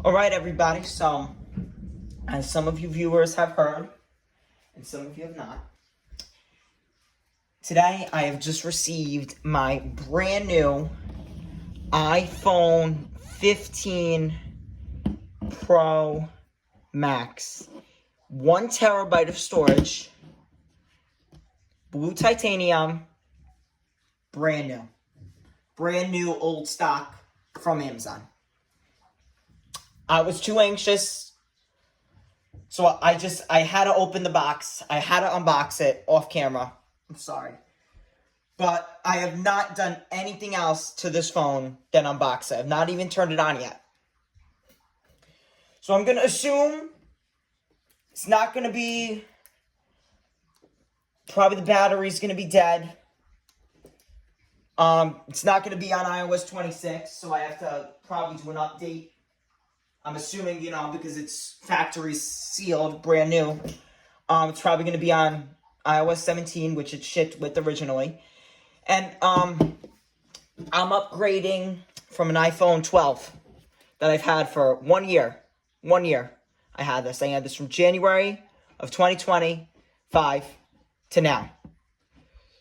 All right, everybody. So, as some of you viewers have heard, and some of you have not, today I have just received my brand new iPhone 15 Pro Max. 1 terabyte of storage, blue titanium, brand new. Brand new old stock from Amazon. I was too anxious, so I had to open the box. I had to unbox it off camera. I'm sorry. But I have not done anything else to this phone than unbox it. I've not even turned it on yet. So I'm going to assume it's not going to be, probably the battery's going to be dead. It's not going to be on iOS 26, so I have to probably do an update. I'm assuming, because it's factory sealed, brand new. It's probably going to be on iOS 17, which it shipped with originally. And I'm upgrading from an iPhone 12 that I've had for 1 year. 1 year I had this. I had this from January of 2025 to now.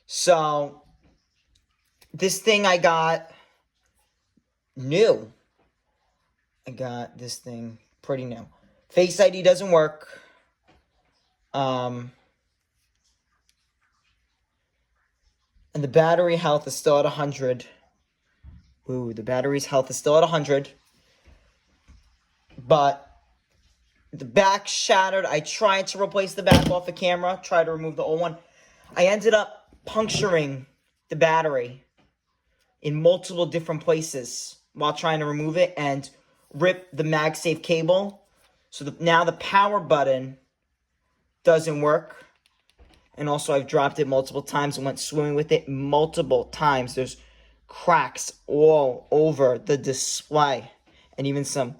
So this thing I got new. I got this thing pretty new. Face ID doesn't work. And the battery health is still at 100. Ooh, the battery's health is still at 100. But the back shattered. I tried to replace the back off the camera. Tried to remove the old one. I ended up puncturing the battery in multiple different places while trying to remove it and rip the MagSafe cable. So now the power button doesn't work. And also I've dropped it multiple times and went swimming with it multiple times. There's cracks all over the display. And even some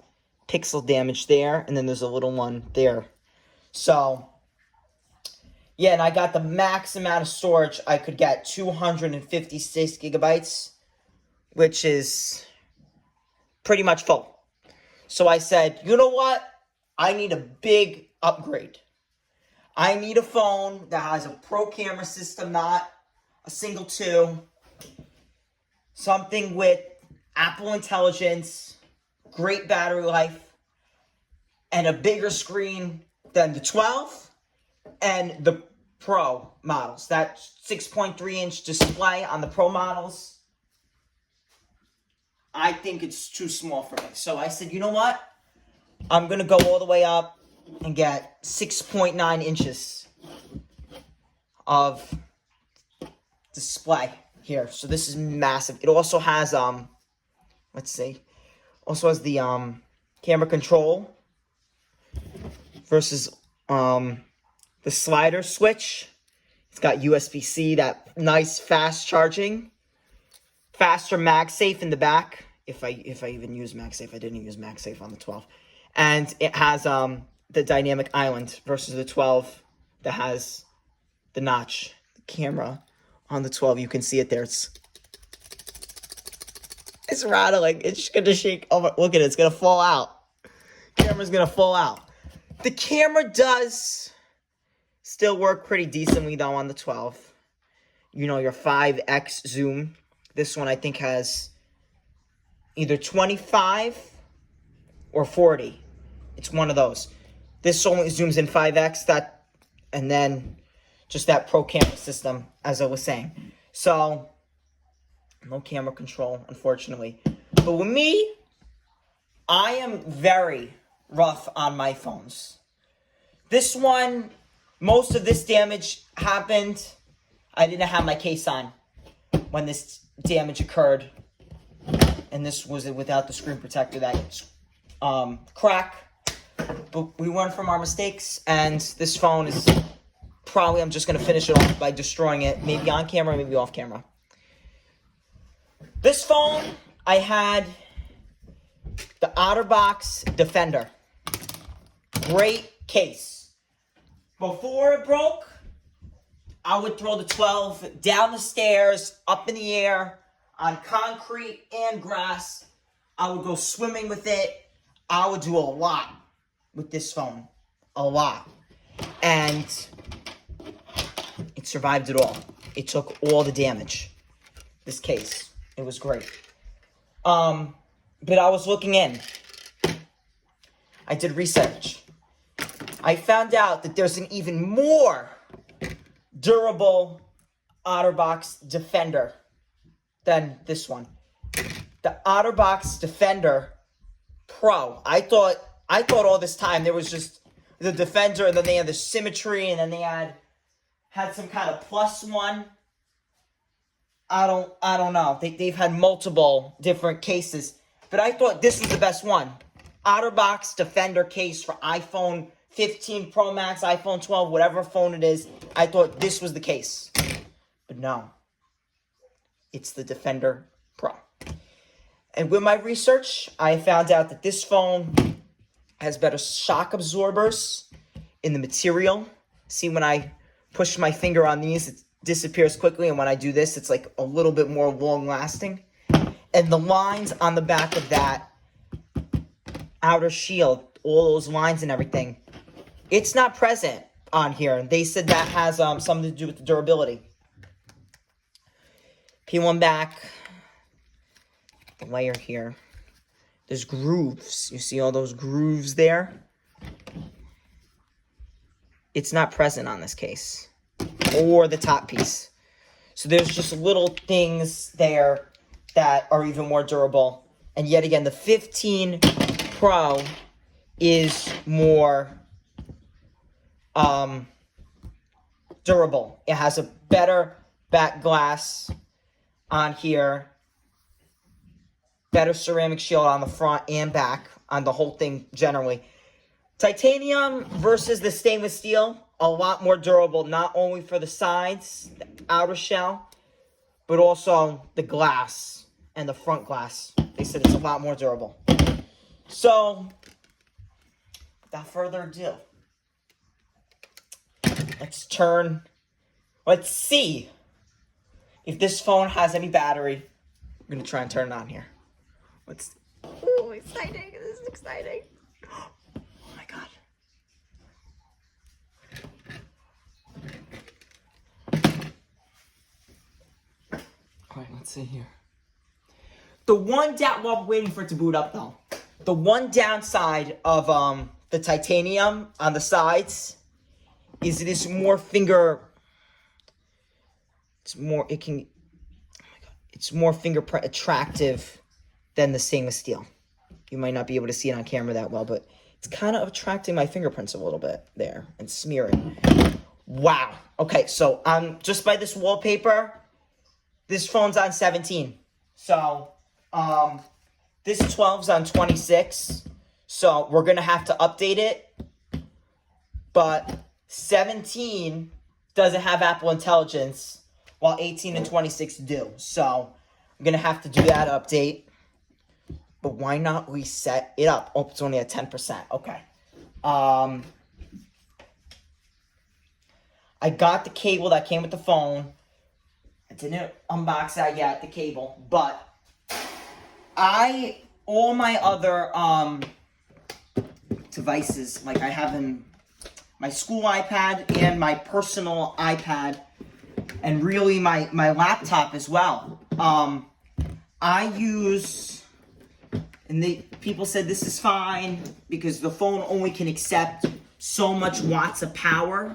pixel damage there. And then there's a little one there. So, yeah, and I got the max amount of storage I could get. 256 gigabytes. Which is pretty much full. So I said, you know what? I need a big upgrade. I need a phone that has a pro camera system, not a single 2. Something with Apple Intelligence, great battery life, and a bigger screen than the 12 and the Pro models. That 6.3-inch display on the Pro models, I think it's too small for me. So I said, you know what? I'm going to go all the way up and get 6.9 inches of display here. So this is massive. It also has, let's see, also has the camera control versus the slider switch. It's got USB-C, that nice fast charging. Faster MagSafe in the back. If I even use MagSafe, I didn't use MagSafe on the 12. And it has the dynamic island versus the 12 that has the notch. The camera on the 12, you can see it there. It's rattling. It's gonna shake. Oh, look at it. It's gonna fall out. Camera's gonna fall out. The camera does still work pretty decently though on the 12. Your 5x zoom. This one I think has either 25 or 40. It's one of those. This only zooms in 5x, and then just that pro camera system, as I was saying. So, no camera control, unfortunately. But with me, I am very rough on my phones. This one, most of this damage happened. I didn't have my case on when this damage occurred, and this was without the screen protector that crack. But we learned from our mistakes, and this phone is probably, I'm just going to finish it off by destroying it, maybe on camera, maybe off camera. This phone, I had the OtterBox Defender. Great case. Before it broke, I would throw the 12 down the stairs, up in the air, on concrete and grass. I would go swimming with it. I would do a lot with this phone. A lot. And it survived it all. It took all the damage. This case. It was great. But I was looking in. I did research. I found out that there's an even more durable OtterBox Defender than this one. The OtterBox Defender Pro. I thought all this time there was just the Defender, and then they had the Symmetry, and then they had some kind of plus one. I don't know. They've had multiple different cases, but I thought this was the best one. OtterBox Defender case for iPhone 15 Pro Max, iPhone 12, whatever phone it is. I thought this was the case, but no. It's the Defender Pro. And with my research, I found out that this phone has better shock absorbers in the material. See, when I push my finger on these, it disappears quickly, and when I do this, it's like a little bit more long-lasting. And the lines on the back of that outer shield, all those lines and everything, it's not present on here. They said that has something to do with the durability. Peel one back. The layer here. There's grooves. You see all those grooves there? It's not present on this case. Or the top piece. So there's just little things there that are even more durable. And yet again, the 15 Pro is more durable. It has a better back glass on here. Better ceramic shield on the front and back, on the whole thing generally. Titanium versus the stainless steel, a lot more durable, not only for the sides, the outer shell, but also the glass and the front glass. They said it's a lot more durable. So, without further ado, let's see if this phone has any battery. I'm going to try and turn it on here. Oh, exciting. This is exciting. Oh my God. All right, let's see here. While I'm waiting for it to boot up though, the one downside of the titanium on the sides is it is more it's more fingerprint attractive than the stainless steel. You might not be able to see it on camera that well, but it's kind of attracting my fingerprints a little bit there and smearing. Wow. Okay, so just by this wallpaper, this phone's on 17. So, this 12's on 26. So, we're going to have to update it. But 17 doesn't have Apple Intelligence, while 18 and 26 do. So, I'm going to have to do that update. But why not reset it up? Oh, it's only at 10%. Okay. I got the cable that came with the phone. I didn't unbox that yet, the cable. But all my other devices, like I have my school iPad and my personal iPad, and really my laptop as well. I use... And people said this is fine because the phone only can accept so much watts of power.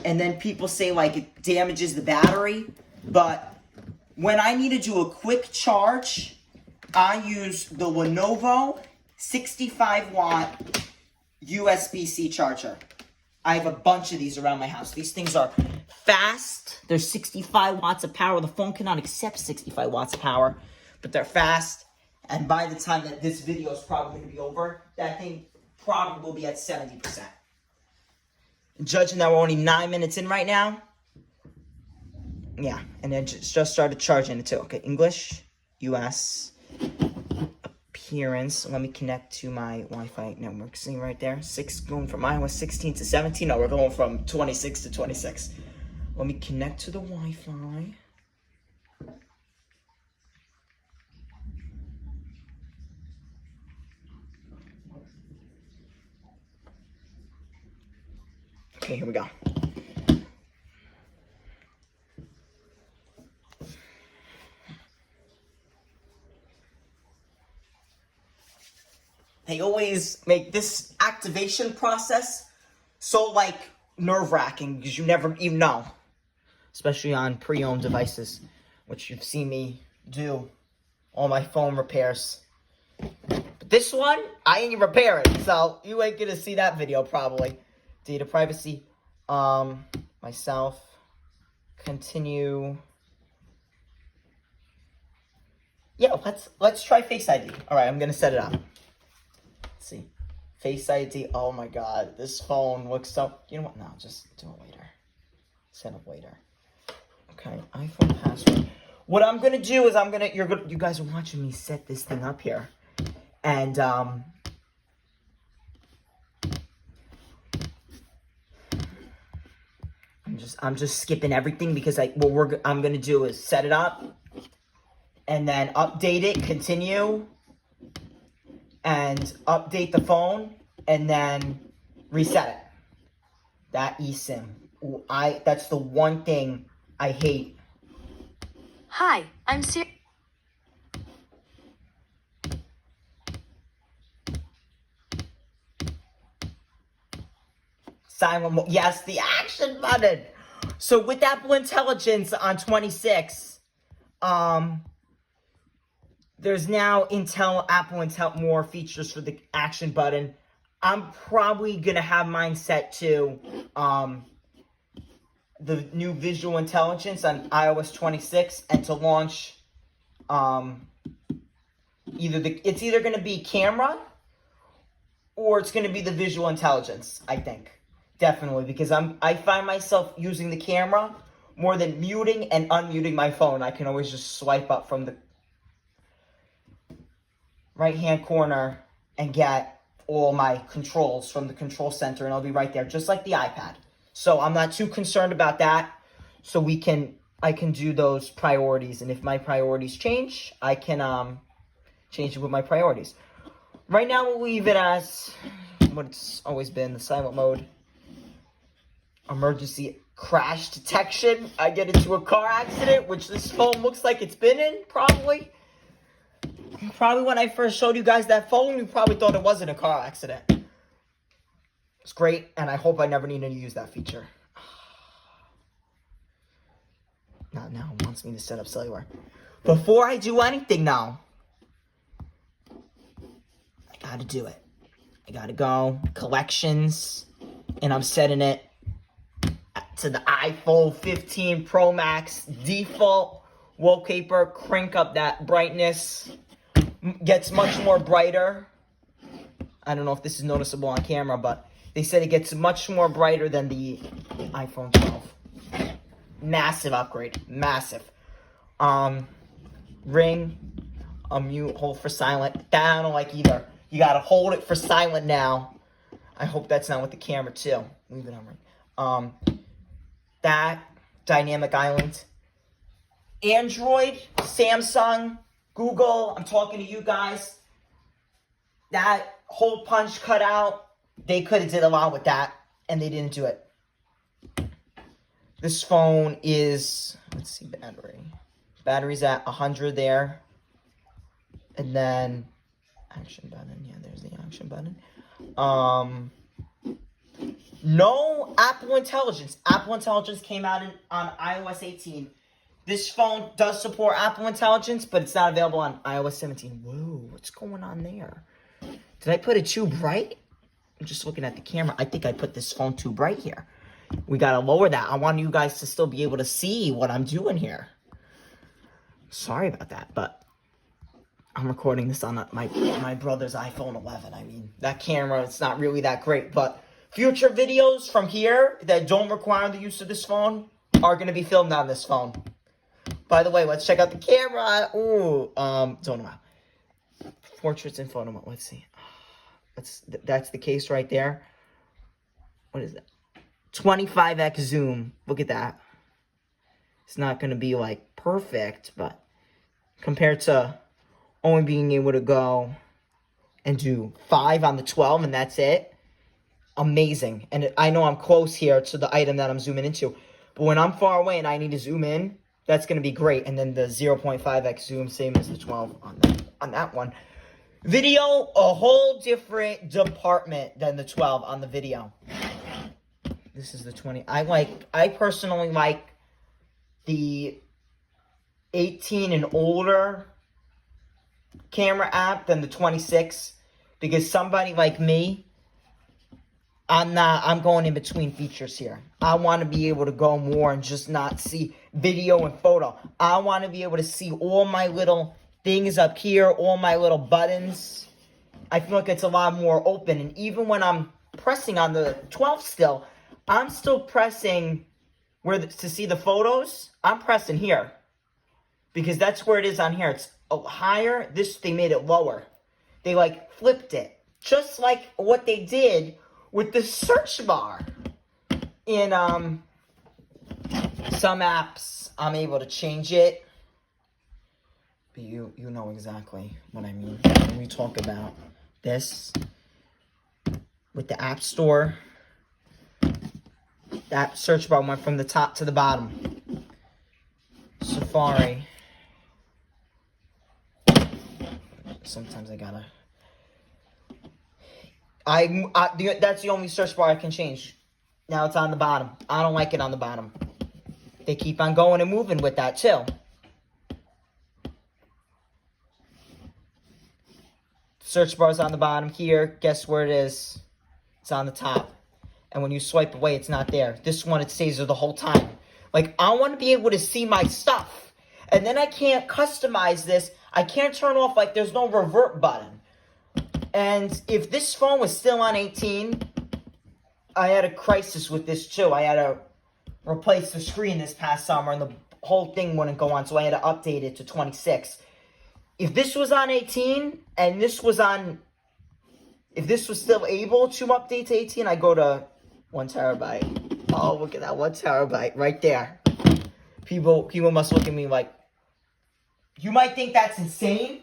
And then people say like it damages the battery. But when I need to do a quick charge, I use the Lenovo 65 watt USB-C charger. I have a bunch of these around my house. These things are fast. They're 65 watts of power. The phone cannot accept 65 watts of power, but they're fast. And by the time that this video is probably going to be over, that thing probably will be at 70%. And judging that we're only 9 minutes in right now, yeah, and then just started charging it too. Okay, English, US, appearance. Let me connect to my Wi-Fi network. See right there, going from iOS 16 to 17. No, we're going from 26 to 26. Let me connect to the Wi-Fi. Okay, here we go. They always make this activation process so, like, nerve-wracking because you never even know. Especially on pre-owned devices, which you've seen me do all my phone repairs. But this one, I ain't repair it, so you ain't gonna see that video probably. Data privacy, myself, continue. Yeah, let's try Face ID. All right, I'm gonna set it up. Let's see, Face ID. Oh my God, this phone looks so. You know what? No, just do it later. Set up later. Okay, iPhone password. What I'm gonna do is you guys are watching me set this thing up here, and I'm just skipping everything because what I'm gonna do is set it up, and then update it, continue, and update the phone, and then reset it. That eSIM. That's the one thing I hate. Hi, I'm serious. Silent mode. Yes, the action button. So with Apple Intelligence on 26, there's now Apple Intel more features for the action button. I'm probably gonna have mine set to the new visual intelligence on iOS 26, and to launch it's either gonna be camera or it's gonna be the visual intelligence, I think. Definitely, because I find myself using the camera more than muting and unmuting my phone. I can always just swipe up from the right-hand corner and get all my controls from the control center, and I'll be right there, just like the iPad. So I'm not too concerned about that. So I can do those priorities, and if my priorities change, I can change it with my priorities. Right now, we'll leave it as what it's always been, the silent mode. Emergency crash detection. I get into a car accident, which this phone looks like it's been in, probably. Probably when I first showed you guys that phone, you probably thought it wasn't a car accident. It's great, and I hope I never need to use that feature. Not now, it wants me to set up cellular. Before I do anything now, I gotta do it. I gotta go, collections, and I'm setting it to the iPhone 15 Pro Max default wallpaper. Crank up that brightness. Gets much more brighter. I don't know if this is noticeable on camera, but they said it gets much more brighter than the iPhone 12. Massive upgrade. Massive. Ring. Mute. Hold for silent. That I don't like either. You gotta hold it for silent now. I hope that's not with the camera too. Leave it on ring. That. Dynamic island. Android. Samsung. Google. I'm talking to you guys. That hole punch cutout. They could have did a lot with that, and they didn't do it. This phone is, let's see, battery. Battery's at 100 there. And then, action button. Yeah, there's the action button. No Apple Intelligence. Apple Intelligence came out on iOS 18. This phone does support Apple Intelligence, but it's not available on iOS 17. Whoa, what's going on there? Did I put it too bright? I'm just looking at the camera. I think I put this phone too bright here. We gotta lower that. I want you guys to still be able to see what I'm doing here. Sorry about that, but I'm recording this on my brother's iPhone 11. I mean, that camera, it's not really that great, but future videos from here that don't require the use of this phone are gonna be filmed on this phone. By the way, let's check out the camera. Ooh, don't know. Portraits and photo mode. Let's see. That's the case right there. What is that? 25x zoom. Look at that. It's not going to be like perfect, but compared to only being able to go and do 5 on the 12 and that's it, amazing. And I know I'm close here to the item that I'm zooming into. But when I'm far away and I need to zoom in, that's going to be great. And then the 0.5x zoom, same as the 12 on that one. Video, a whole different department than the 12 on the video. This is the 20. I personally like the 18 and older camera app than the 26, because somebody like me, I'm going in between features here. I want to be able to go more and just not see video and photo. I want to be able to see all my little things up here, all my little buttons. I feel like it's a lot more open. And even when I'm pressing on the 12 still, I'm still pressing to see the photos. I'm pressing here because that's where it is on here. It's higher. They made it lower. They like flipped it, just like what they did with the search bar. In some apps, I'm able to change it. But you know exactly what I mean when we talk about this with the App Store. That search bar went from the top to the bottom. Safari. Sometimes I gotta. That's the only search bar I can change. Now it's on the bottom. I don't like it on the bottom. They keep on going and moving with that too. Search bar's on the bottom here. Guess where it is? It's on the top. And when you swipe away, it's not there. This one, it stays there the whole time. Like, I want to be able to see my stuff. And then I can't customize this. I can't turn off, like, there's no revert button. And if this phone was still on 18, I had a crisis with this too. I had to replace the screen this past summer, and the whole thing wouldn't go on, so I had to update it to 26. If this was on 18, and this was on... If this was still able to update to 18, I go to 1 terabyte. Oh, look at that, 1 terabyte right there. People must look at me like, you might think that's insane,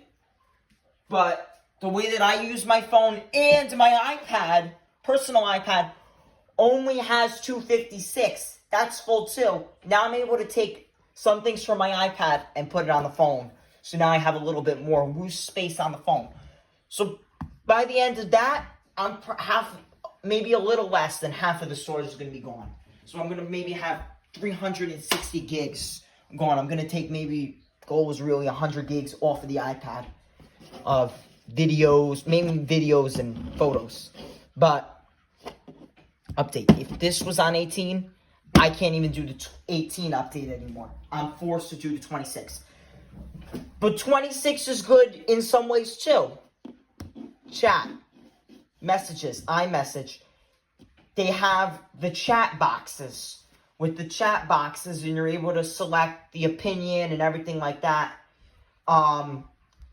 but the way that I use my phone and my iPad, personal iPad, only has 256. That's full too. Now I'm able to take some things from my iPad and put it on the phone. So now I have a little bit more loose space on the phone. So by the end of that, I'm maybe a little less than half of the storage is going to be gone. So I'm going to maybe have 360 gigs gone. I'm going to take goal was really 100 gigs off of the iPad of videos, mainly videos and photos. But, update. If this was on 18, I can't even do the 18 update anymore. I'm forced to do the 26. But 26 is good in some ways too. Chat, messages, iMessage. They have the chat boxes. With the chat boxes, and you're able to select the opinion and everything like that.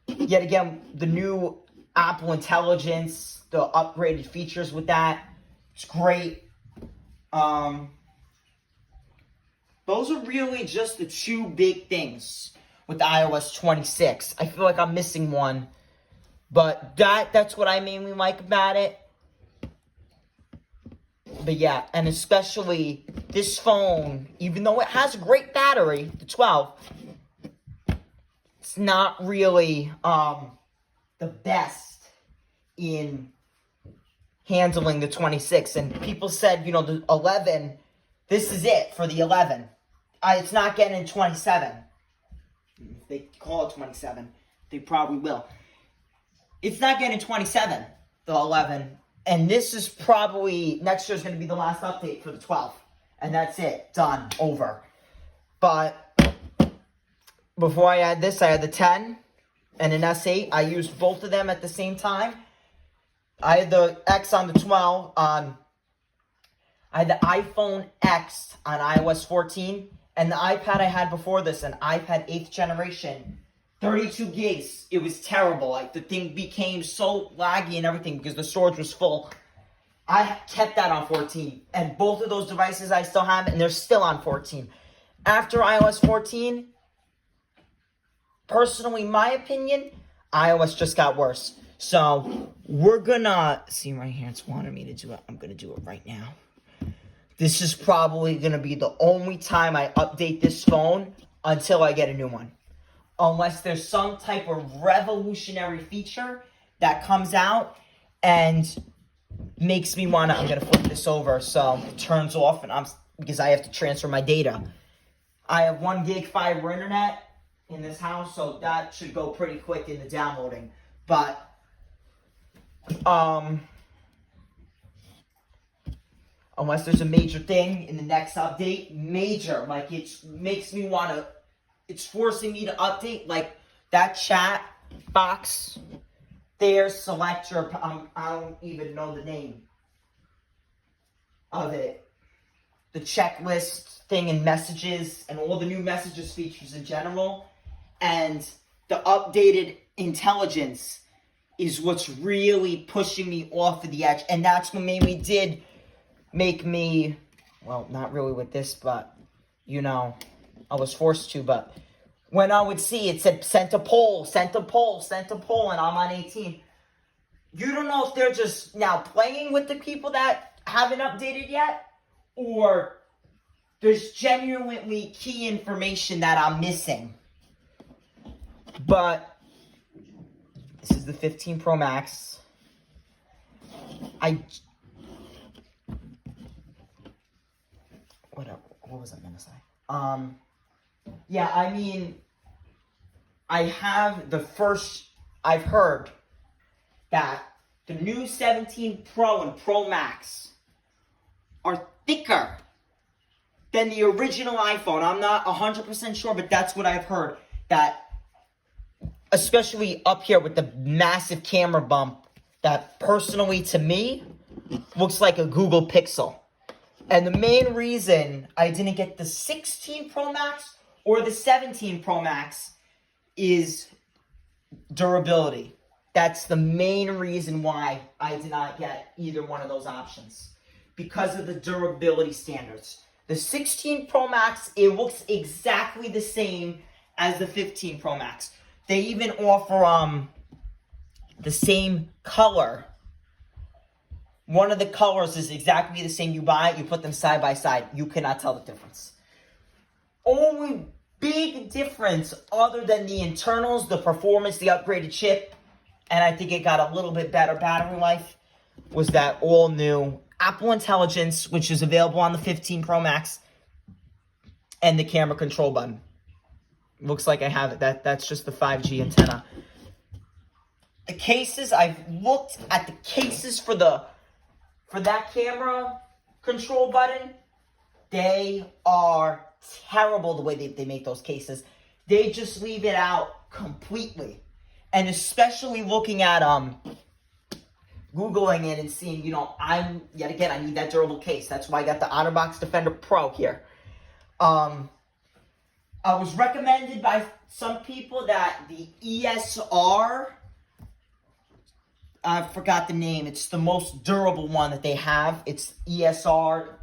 Yet again, the new Apple Intelligence, the upgraded features with that, it's great. Those are really just the two big things with iOS 26. I feel like I'm missing one. But that's what I mainly like about it. But yeah, and especially this phone, even though it has a great battery, the 12, it's not really the best in handling the 26. And people said, the 11, this is it for the 11. It's not getting in 27. If they call it 27, they probably will. It's not getting 27, the 11. And this is probably, next year is going to be the last update for the 12. And that's it. Done. Over. But before I had this, I had the 10 and an S8. I used both of them at the same time. I had the X on the 12. I had the iPhone X on iOS 14. And the iPad I had before this, an iPad 8th generation. 32 gigs. It was terrible. Like, the thing became so laggy and everything because the storage was full. I kept that on 14. And both of those devices I still have, and they're still on 14. After iOS 14, personally, my opinion, iOS just got worse. So we're gonna see right here. It's wanting me to do it. I'm gonna do it right now. This is probably gonna be the only time I update this phone until I get a new one. Unless there's some type of revolutionary feature that comes out and makes me wanna, I'm gonna flip this over so it turns off and because I have to transfer my data. I have 1 gig fiber internet in this house, so that should go pretty quick in the downloading. But unless there's a major thing in the next update, like it makes me want to, it's forcing me to update, like that chat box there, select your, I don't even know the name of it, the checklist thing and messages and all the new messages features in general, and the updated intelligence is what's really pushing me off of the edge, and that's what make me, well, not really with this, but, you know, I was forced to, but when I would see it said sent a poll, and I'm on 18, you don't know if they're just now playing with the people that haven't updated yet, or there's genuinely key information that I'm missing. But this is the 15 Pro Max. What was I gonna say? Yeah, I mean, I've heard that the new 17 Pro and Pro Max are thicker than the original iPhone. I'm not 100% sure, but that's what I've heard. That, especially up here with the massive camera bump, that personally to me looks like a Google Pixel. And the main reason I didn't get the 16 Pro Max or the 17 Pro Max is durability. That's the main reason why I did not get either one of those options. Because of the durability standards. The 16 Pro Max, it looks exactly the same as the 15 Pro Max. They even offer the same color. One of the colors is exactly the same. You buy it, you put them side by side. You cannot tell the difference. Only big difference other than the internals, the performance, the upgraded chip, and I think it got a little bit better battery life, was that all new Apple Intelligence, which is available on the 15 Pro Max, and the camera control button. Looks like I have it. That's just the 5G antenna. The cases, I've looked at the cases for that camera control button. They are terrible the way they make those cases. They just leave it out completely. And especially looking at Googling it and seeing, I need that durable case. That's why I got the OtterBox Defender Pro here. I was recommended by some people that the ESR, I forgot the name, it's the most durable one that they have. It's ESR,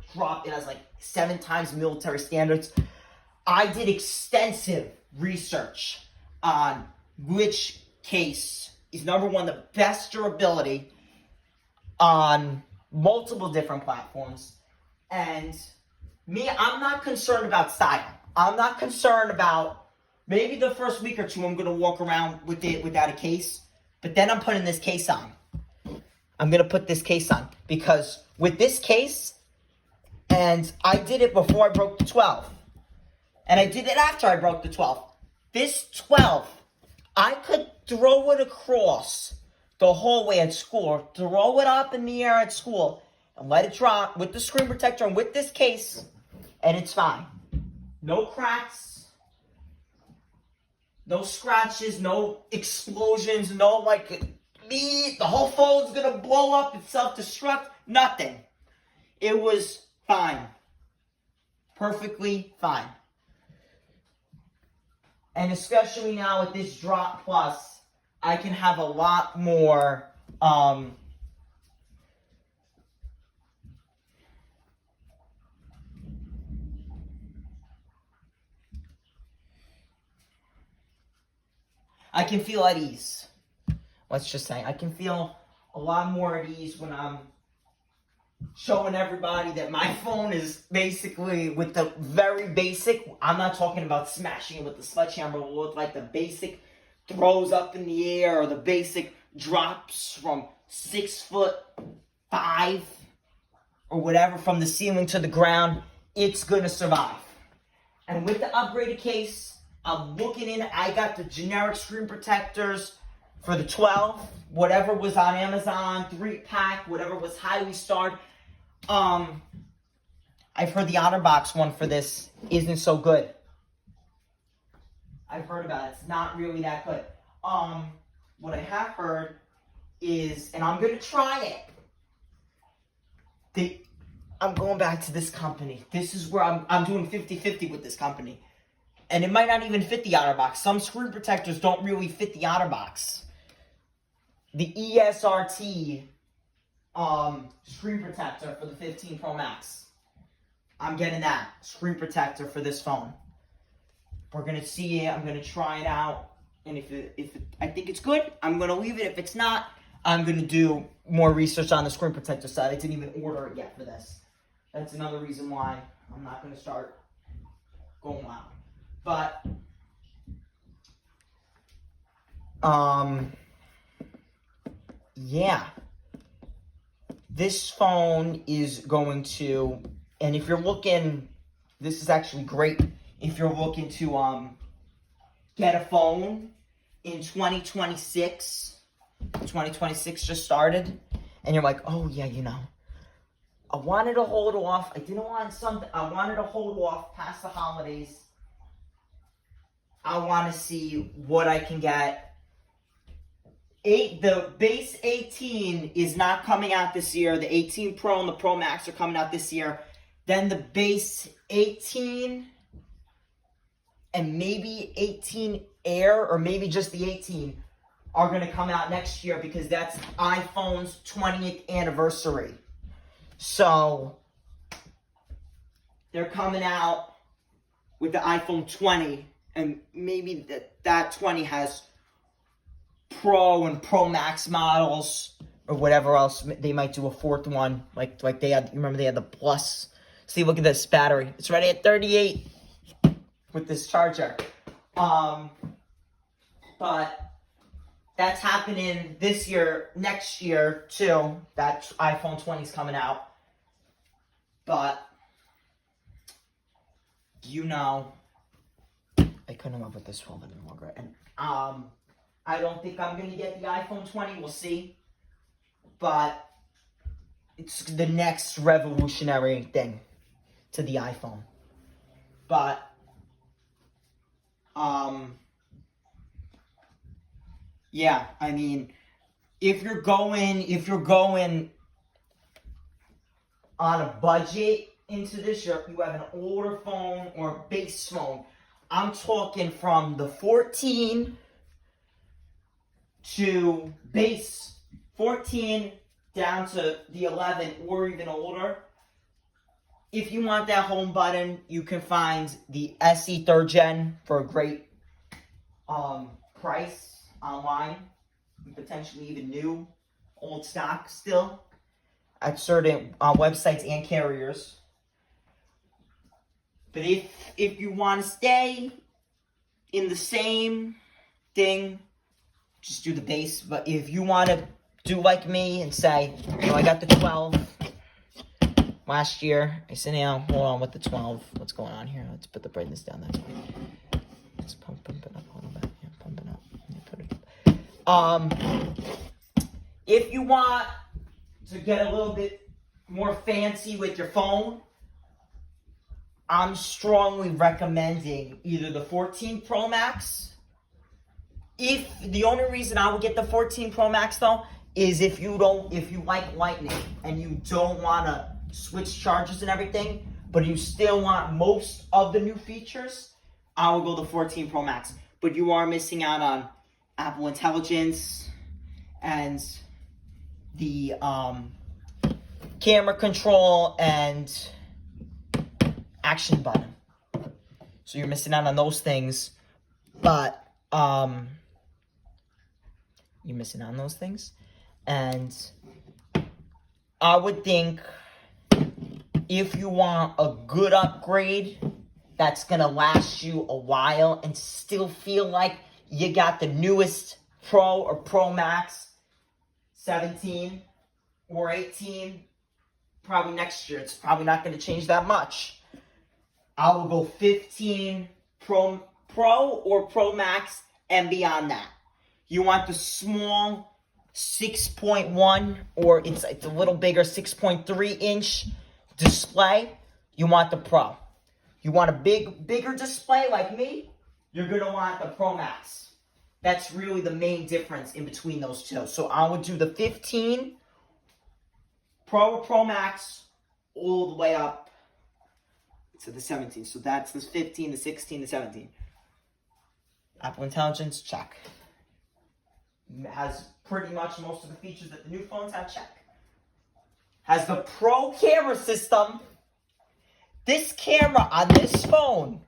it has like 7 times military standards. I did extensive research on which case is number one, the best durability on multiple different platforms. And I'm not concerned about style. I'm not concerned about, maybe the first week or two I'm going to walk around with it without a case, but then I'm putting this case on. I'm going to put this case on because with this case, and I did it before I broke the 12, and I did it after I broke the 12. This 12, I could throw it across the hallway at school, throw it up in the air at school, and let it drop with the screen protector and with this case, and it's fine. No cracks, no scratches, no explosions, no the whole phone's gonna blow up and self-destruct, nothing. It was fine. Perfectly fine. And especially now with this Drop Plus, I can have a lot more, I can feel at ease. Let's just say I can feel a lot more at ease when I'm showing everybody that my phone is basically with the very basic. I'm not talking about smashing it with the sledgehammer, but with like the basic throws up in the air or the basic drops from 6'5" or whatever from the ceiling to the ground. It's gonna survive. And with the upgraded case, I'm looking in. I got the generic screen protectors for the 12, whatever was on Amazon, 3-pack, whatever was highly starred. I've heard the OtterBox one for this isn't so good. I've heard about it. It's not really that good. What I have heard is, and I'm gonna try it. I'm going back to this company. This is where I'm doing 50-50 with this company. And it might not even fit the OtterBox. Some screen protectors don't really fit the OtterBox. The ESRT screen protector for the 15 Pro Max. I'm getting that screen protector for this phone. We're going to see it. I'm going to try it out. And if I think it's good, I'm going to leave it. If it's not, I'm going to do more research on the screen protector side. I didn't even order it yet for this. That's another reason why I'm not going to start going out. But, yeah. This phone is going to, and if you're looking, this is actually great. If you're looking to, get a phone in 2026, 2026 just started, and you're like, oh yeah, you know, I wanted to hold off. I didn't want something. I wanted to hold off past the holidays. I want to see what I can get. The base 18 is not coming out this year. The 18 Pro and the Pro Max are coming out this year. Then the base 18 and maybe 18 Air, or maybe just the 18, are going to come out next year because that's iPhone's 20th anniversary. So they're coming out with the iPhone 20, and maybe that 20 has Pro and Pro Max models or whatever else. They might do a fourth one, like they had. You remember they had the Plus. See, look at this battery. It's ready at 38 with this charger. But that's happening this year, next year too. That iPhone 20 is coming out. But you know, I couldn't come up with this phone any longer. And I don't think I'm gonna get the iPhone 20. We'll see. But it's the next revolutionary thing to the iPhone. But yeah, I mean, if you're going on a budget into this, you have an older phone or a base phone. I'm talking from the 14 to base 14 down to the 11 or even older. If you want that home button, you can find the SE 3rd Gen for a great price online, potentially even new, old stock still at certain websites and carriers. But if you want to stay in the same thing, just do the base. But if you want to do like me and say, you know, I got the 12 last year. I said, now, hold on with the 12. What's going on here? Let's put the brightness down. That's fine. Let's pump it up a little bit. Yeah, pump it up. Yeah, put it up. If you want to get a little bit more fancy with your phone, I'm strongly recommending either the 14 Pro Max. If the only reason I would get the 14 Pro Max though is if you like Lightning and you don't want to switch chargers and everything, but you still want most of the new features, I will go the 14 Pro Max. But you are missing out on Apple Intelligence and the camera control and action button. So you're missing out on those things. But you're missing out on those things. And I would think if you want a good upgrade that's going to last you a while and still feel like you got the newest Pro or Pro Max 17 or 18, probably next year, it's probably not going to change that much. I will go 15 Pro or Pro Max and beyond that. You want the small 6.1 or it's a little bigger 6.3 inch display. You want the Pro. You want a bigger display like me, you're going to want the Pro Max. That's really the main difference in between those two. So I would do the 15 Pro or Pro Max all the way up to the 17. So that's the 15, the 16, the 17. Apple Intelligence, check. Has pretty much most of the features that the new phones have, check. Has the Pro camera system. This camera on this phone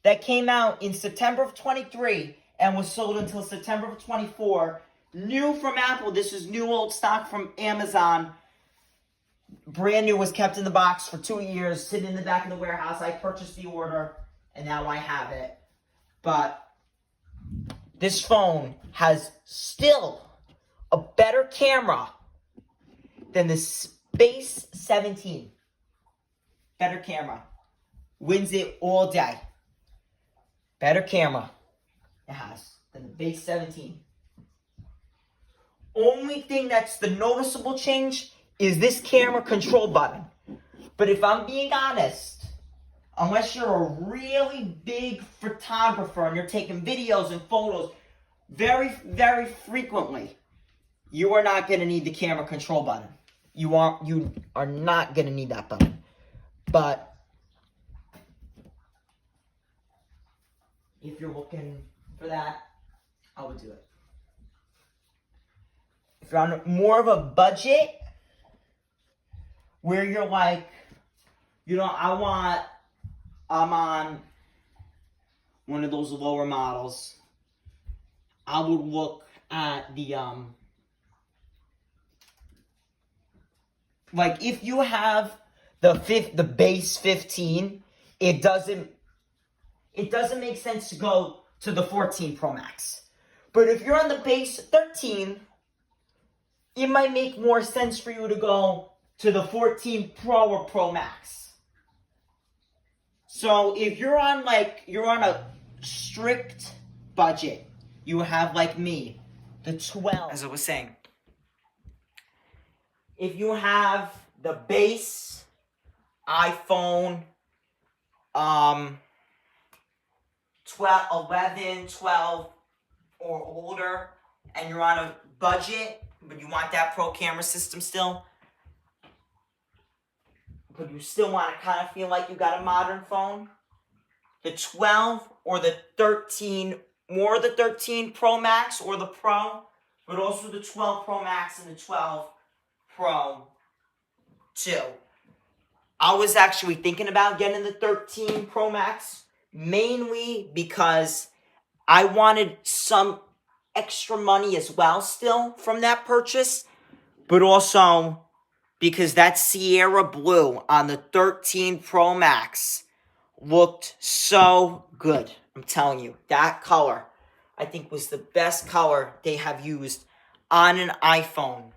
that came out in September of 23 and was sold until September of 24, new from Apple. This is new old stock from Amazon. Brand new, was kept in the box for 2 years, sitting in the back of the warehouse. I purchased the order, and now I have it. But this phone has still a better camera than the Space 17. Better camera. Wins it all day. Better camera it has than the Base 17. Only thing that's the noticeable change is this camera control button. But if I'm being honest, unless you're a really big photographer and you're taking videos and photos very, very frequently, you are not going to need the camera control button. You are not going to need that button. But if you're looking for that, I would do it. If you're on more of a budget, where you're like, I'm on one of those lower models, I would look at the, like if you have the base 15, it doesn't make sense to go to the 14 Pro Max. But if you're on the base 13, it might make more sense for you to go to the 14 Pro or Pro Max. So if you're on a strict budget, you have like me, the 12. As I was saying, if you have the base iPhone 12, 11, 12 or older, and you're on a budget, but you want that Pro camera system still, but you still want to kind of feel like you got a modern phone, the 12 or the 13, more the 13 Pro Max or the Pro, but also the 12 Pro Max and the 12 Pro 2. I was actually thinking about getting the 13 Pro Max, mainly because I wanted some extra money as well still from that purchase, but also because that Sierra Blue on the 13 Pro Max looked so good. I'm telling you, that color, I think, was the best color they have used on an iPhone.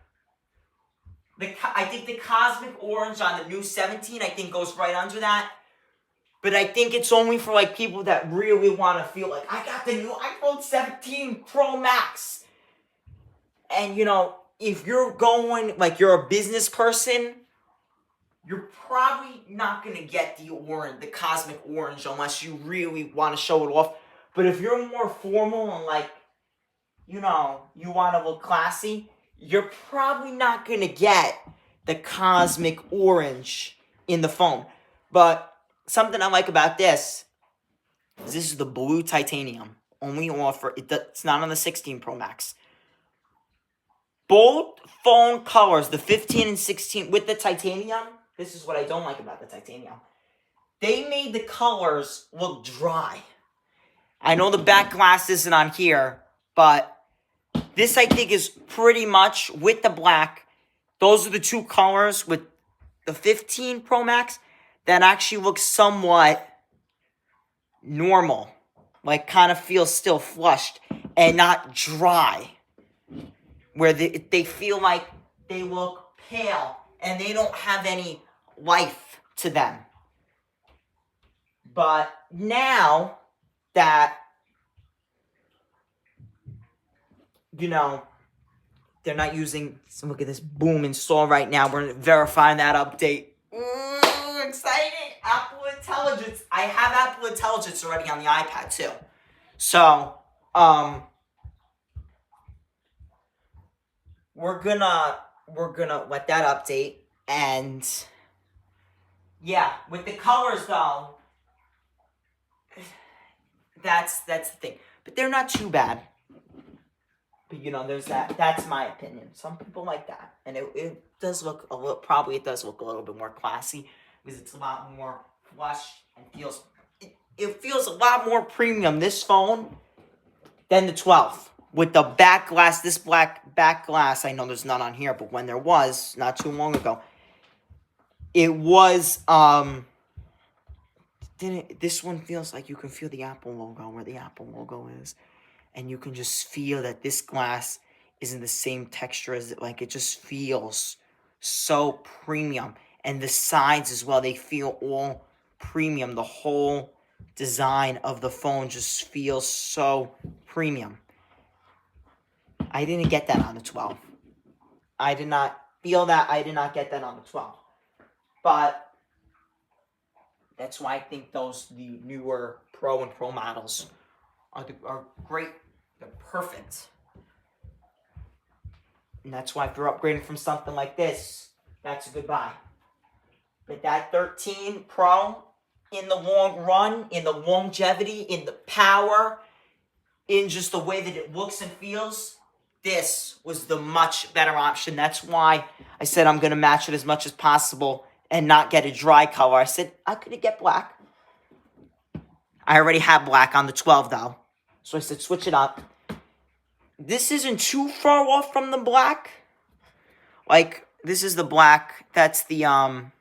I think the Cosmic Orange on the new 17, I think, goes right under that. But I think it's only for, like, people that really want to feel like, I got the new iPhone 17 Pro Max. And, if you're going, like, you're a business person, you're probably not going to get the Cosmic Orange unless you really want to show it off. But if you're more formal and, like, you want to look classy, you're probably not going to get the Cosmic Orange in the phone. But something I like about this is this is the blue titanium. Only offer, it's not on the 16 Pro Max. Both phone colors, the 15 and 16 with the titanium, this is what I don't like about the titanium. They made the colors look dry. I know the back glass isn't on here, but This, I think, is pretty much with the black. Those are the two colors with the 15 Pro Max that actually look somewhat normal. Like, kind of feels still flushed and not dry. Where they feel like they look pale and they don't have any life to them. But now that, you know, they're not using, so look at this, boom, install right now. We're verifying that update. Ooh, exciting. Apple Intelligence. I have Apple Intelligence already on the iPad too. So, we're gonna let that update. And yeah, with the colors though, that's the thing. But they're not too bad. But you know, there's that. That's my opinion. Some people like that, and it does look a little. Probably it does look a little bit more classy because it's a lot more flush and feels. It feels a lot more premium, this phone, than the 12 with the back glass. This black back glass. I know there's none on here, but when there was not too long ago, it was this one feels like you can feel the Apple logo where the Apple logo is. And you can just feel that this glass isn't the same texture as it. Like, it just feels so premium. And the sides as well, they feel all premium. The whole design of the phone just feels so premium. I didn't get that on the 12. I did not feel that. I did not get that on the 12. But that's why I think the newer Pro and Pro models are great. They're perfect. And that's why if you're upgrading from something like this, that's a good buy. But that 13 Pro, in the long run, in the longevity, in the power, in just the way that it looks and feels, this was the much better option. That's why I said I'm going to match it as much as possible and not get a dry color. I said I could get black. I already have black on the 12 though. So I said, switch it up. This isn't too far off from the black. Like, this is the black. That's the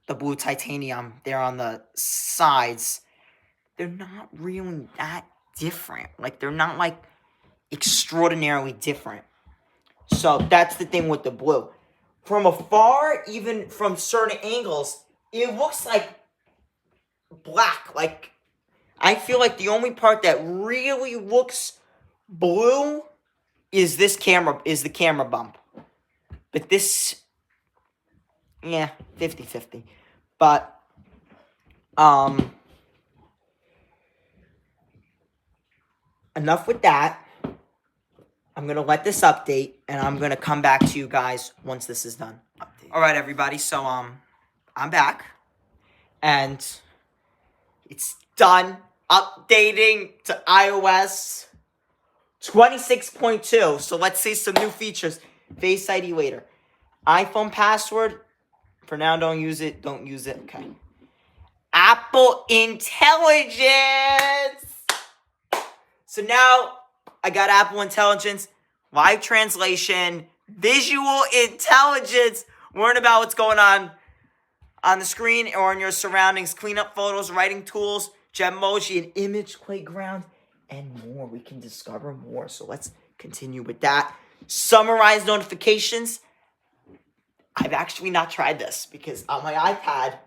blue titanium there on the sides. They're not really that different. Like, they're not, like, extraordinarily different. So, that's the thing with the blue. From afar, even from certain angles, it looks like black. Like, I feel like the only part that really looks blue is the camera bump. But this, yeah, 50-50. But, enough with that. I'm going to let this update, and I'm going to come back to you guys once this is done. All right, everybody. So, I'm back. And it's done updating to iOS 26.2. So let's see some new features. Face ID later. iPhone password. For now, don't use it. Don't use it. Okay. Apple Intelligence. So now I got Apple Intelligence, live translation, visual intelligence. Learn about what's going on the screen or in your surroundings. Clean up photos, writing tools, Gemmoji, and image playground, and more. We can discover more. So let's continue with that. Summarize notifications. I've actually not tried this because on my iPad,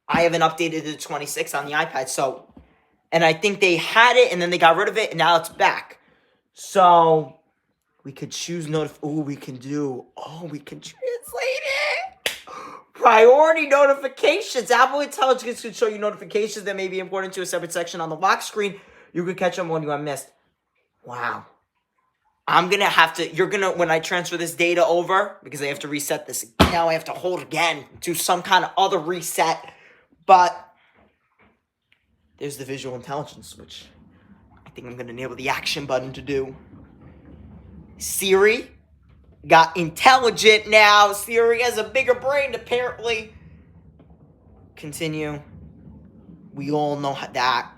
I haven't updated to 26 on the iPad. So, and I think they had it and then they got rid of it and now it's back. So we could choose we can translate it. Priority notifications. Apple Intelligence can show you notifications that may be important to a separate section on the lock screen. You can catch them when you have missed. Wow. When I transfer this data over, because I have to reset this, now I have to hold again, do some kind of other reset. But there's the visual intelligence, which I think I'm going to enable the action button to do. Siri got intelligent now. Siri has a bigger brain, apparently. Continue. We all know that.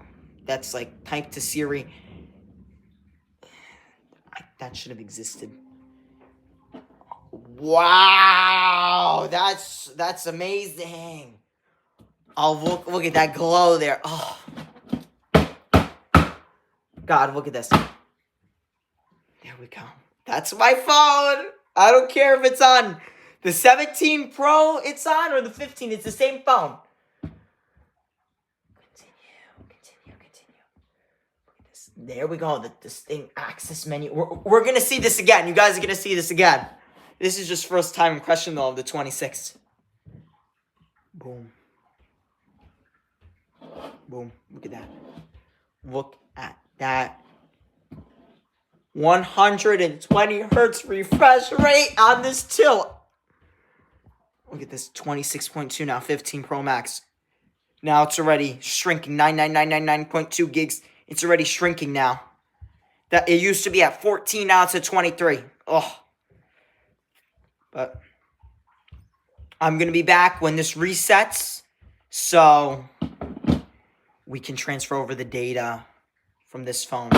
That's like type to Siri. That should have existed. Wow, that's amazing. Oh, look at that glow there. Oh, God, look at this. There we go. That's my phone. I don't care if it's on the 17 Pro it's on or the 15. It's the same phone. Continue. Look at this. There we go. This thing, access menu. We're going to see this again. You guys are going to see this again. This is just first time impression, though, of the 26. Boom. Boom. Look at that. Look at that. 120 hertz refresh rate on this tilt. Look at this, 26.2 now, 15 Pro Max. Now it's already shrinking, 99999.2 gigs. It's already shrinking now. That it used to be at 14, now it's at 23. Oh. But I'm going to be back when this resets, so we can transfer over the data from this phone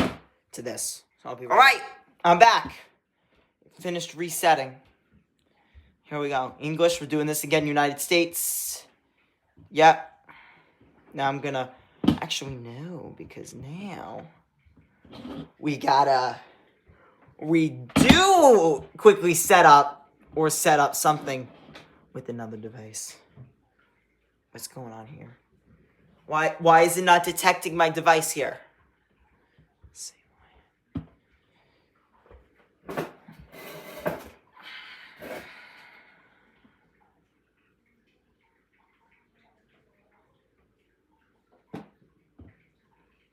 to this. So I'll be right back. All right, I'm back. Finished resetting. Here we go. English, we're doing this again, United States. Yep. Now I'm gonna, actually no, because now we gotta redo quickly set up something with another device. What's going on here? Why is it not detecting my device here? Let's see.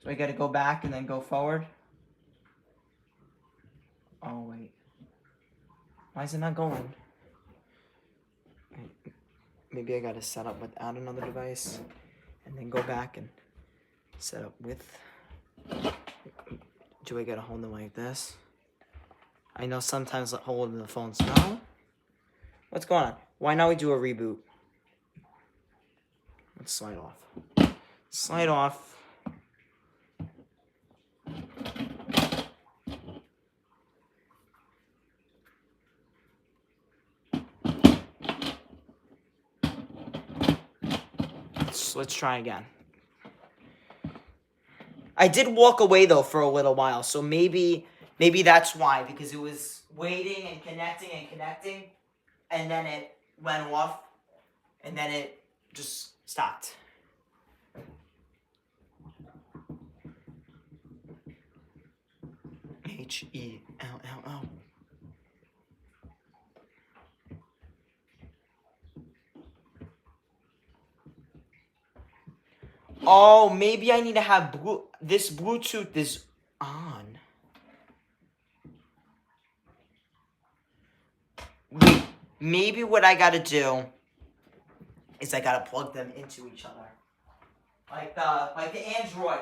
So I gotta go back and then go forward. Oh wait. Why is it not going? Maybe I gotta set up without another device and then go back and set up with. Do I gotta hold them like this? I know sometimes holding the phone's no. What's going on? Why not we do a reboot? Let's slide off. Slide off. Let's try again. I did walk away though for a little while, so maybe that's why, because it was waiting and connecting, and then it went off, and then it just stopped. HELLO. Oh, maybe I need to have this Bluetooth is on. Wait, maybe what I gotta do is I gotta plug them into each other, like the Android.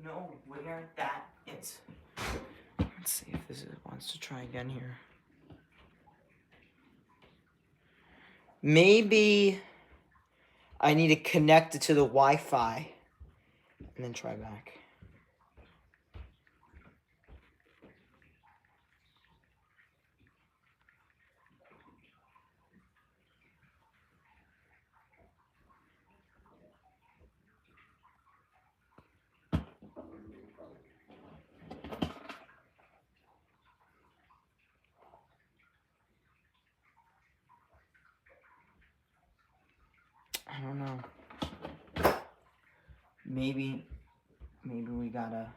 know where that is. Let's see if this wants to try again here. Maybe I need to connect it to the Wi-Fi and then try back. I don't know. Maybe we gotta...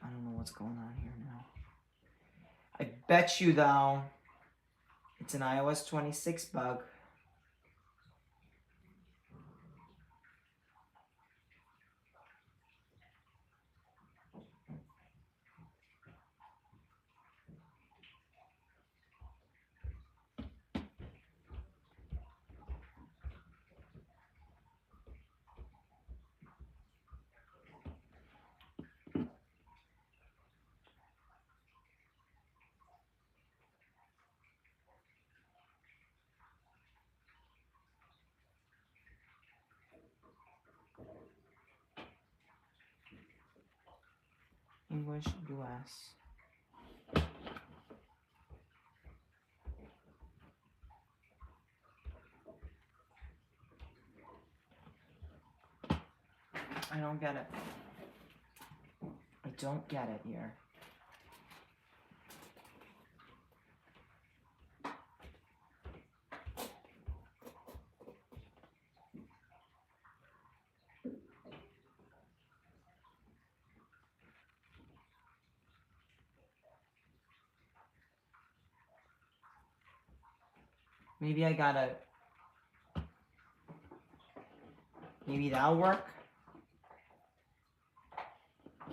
I don't know what's going on here now. I bet you, though, it's an iOS 26 bug. English, US. I don't get it. I don't get it here. Maybe I gotta... Maybe that'll work?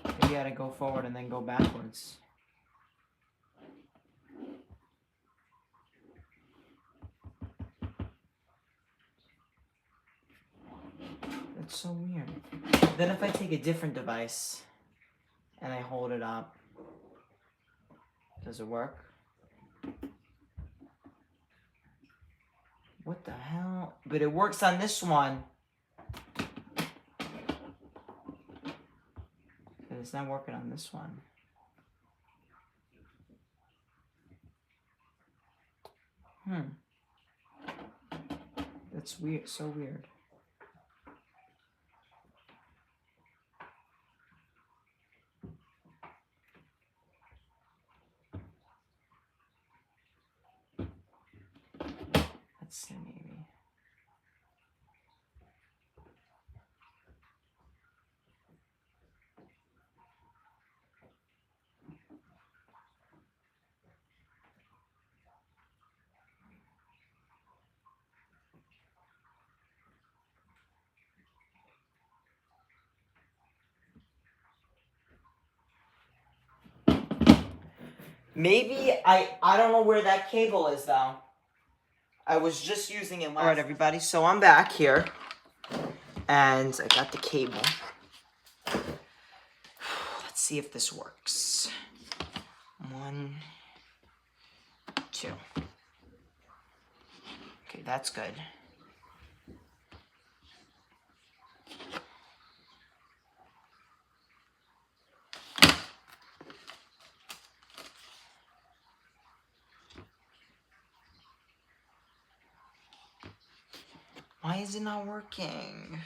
Maybe I gotta go forward and then go backwards. That's so weird. Then if I take a different device and I hold it up, does it work? What the hell? But it works on this one. But it's not working on this one. That's weird. So weird. Let's see, maybe. Maybe I don't know where that cable is though. I was just using it last. All right, everybody. So I'm back here, and I got the cable. Let's see if this works. 1, 2. Okay, that's good. Why is it not working?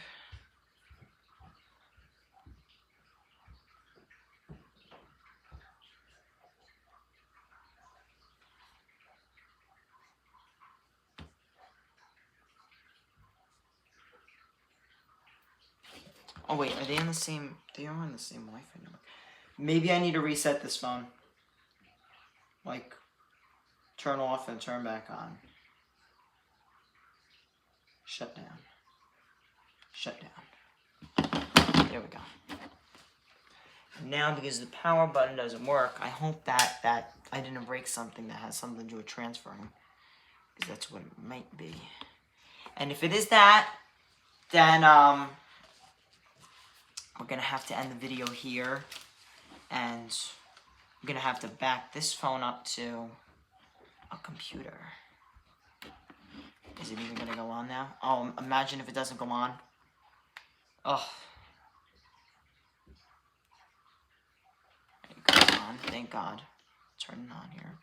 Oh wait, are they on the same? They are on the same Wi-Fi network. Maybe I need to reset this phone. Like, turn off and turn back on. Shut down. Shut down. There we go. Now, because the power button doesn't work, I hope that I didn't break something that has something to do with transferring. Because that's what it might be. And if it is that, then we're gonna have to end the video here, and I'm gonna have to back this phone up to a computer. Is it even gonna go on now? Oh, imagine if it doesn't go on. Oh. It goes on, thank God. Turn it on here.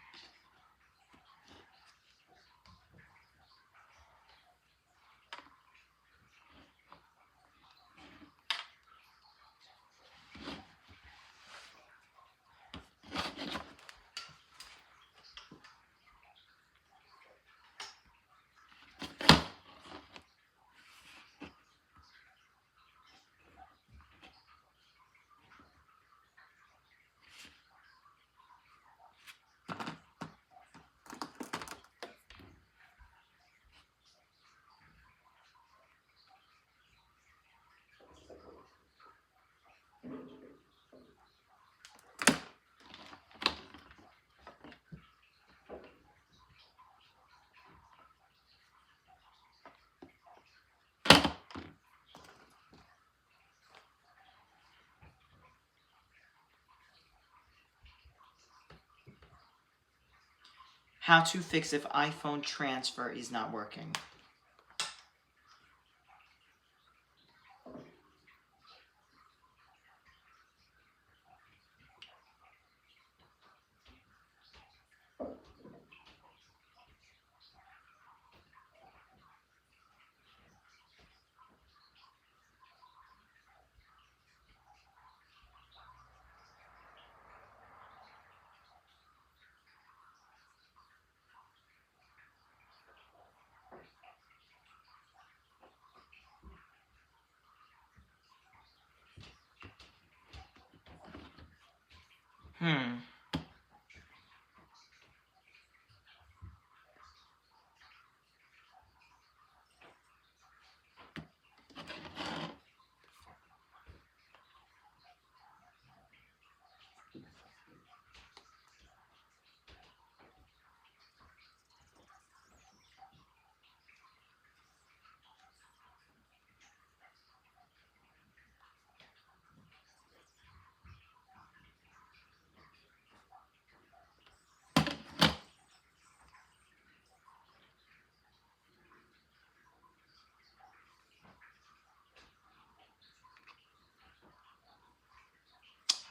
How to fix if iPhone transfer is not working.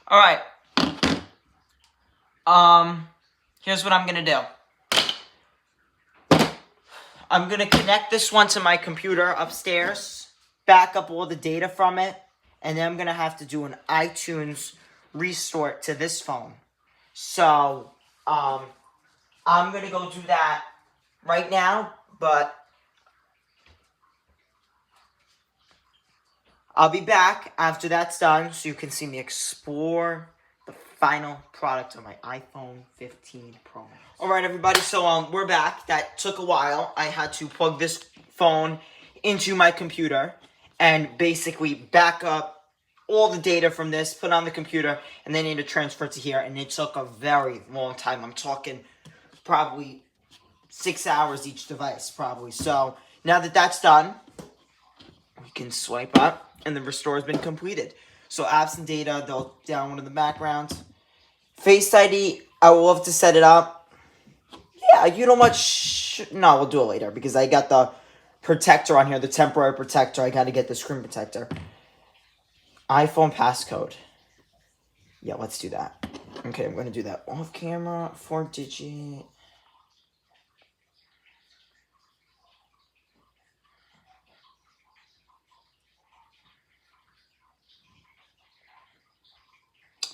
All right. Here's what I'm gonna do. I'm gonna connect this one to my computer upstairs, back up all the data from it, and then I'm gonna have to do an iTunes restore to this phone. So, I'm gonna go do that right now, but I'll be back after that's done so you can see me explore the final product of my iPhone 15 Pro Max. Alright everybody, so we're back. That took a while. I had to plug this phone into my computer and basically back up all the data from this, put it on the computer, and then need to transfer it to here, and it took a very long time. I'm talking probably 6 hours each device, probably. So now that that's done, we can swipe up, and the restore has been completed. So apps and data, they'll download in the background. Face ID, I will have to set it up. Yeah, you know what? No, we'll do it later because I got the protector on here, the temporary protector. I got to get the screen protector. iPhone passcode. Yeah, let's do that. Okay, I'm going to do that off camera, 4-digit.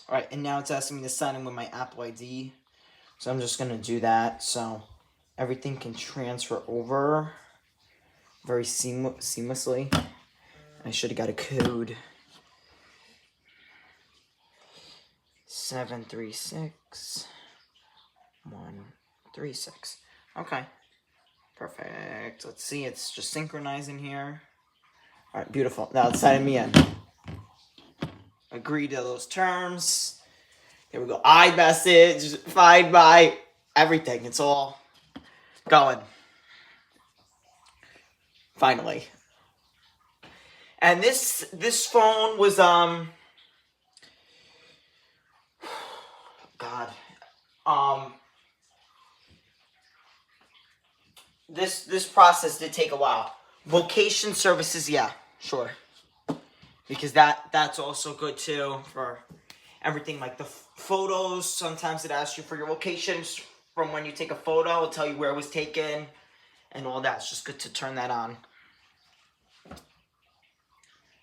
Alright, and now it's asking me to sign in with my Apple ID. So I'm just going to do that so everything can transfer over very seamlessly. I should have got a code. 736136. Okay. Perfect. Let's see, it's just synchronizing here. Alright, beautiful. Now it's signing me in. Agree to those terms. Here we go. iMessage, Find My, everything. It's all going. Finally. And this phone was God. This process did take a while. Location services, yeah, sure. Because that's also good too for everything like the photos. Sometimes it asks you for your locations from when you take a photo. It'll tell you where it was taken and all that. It's just good to turn that on.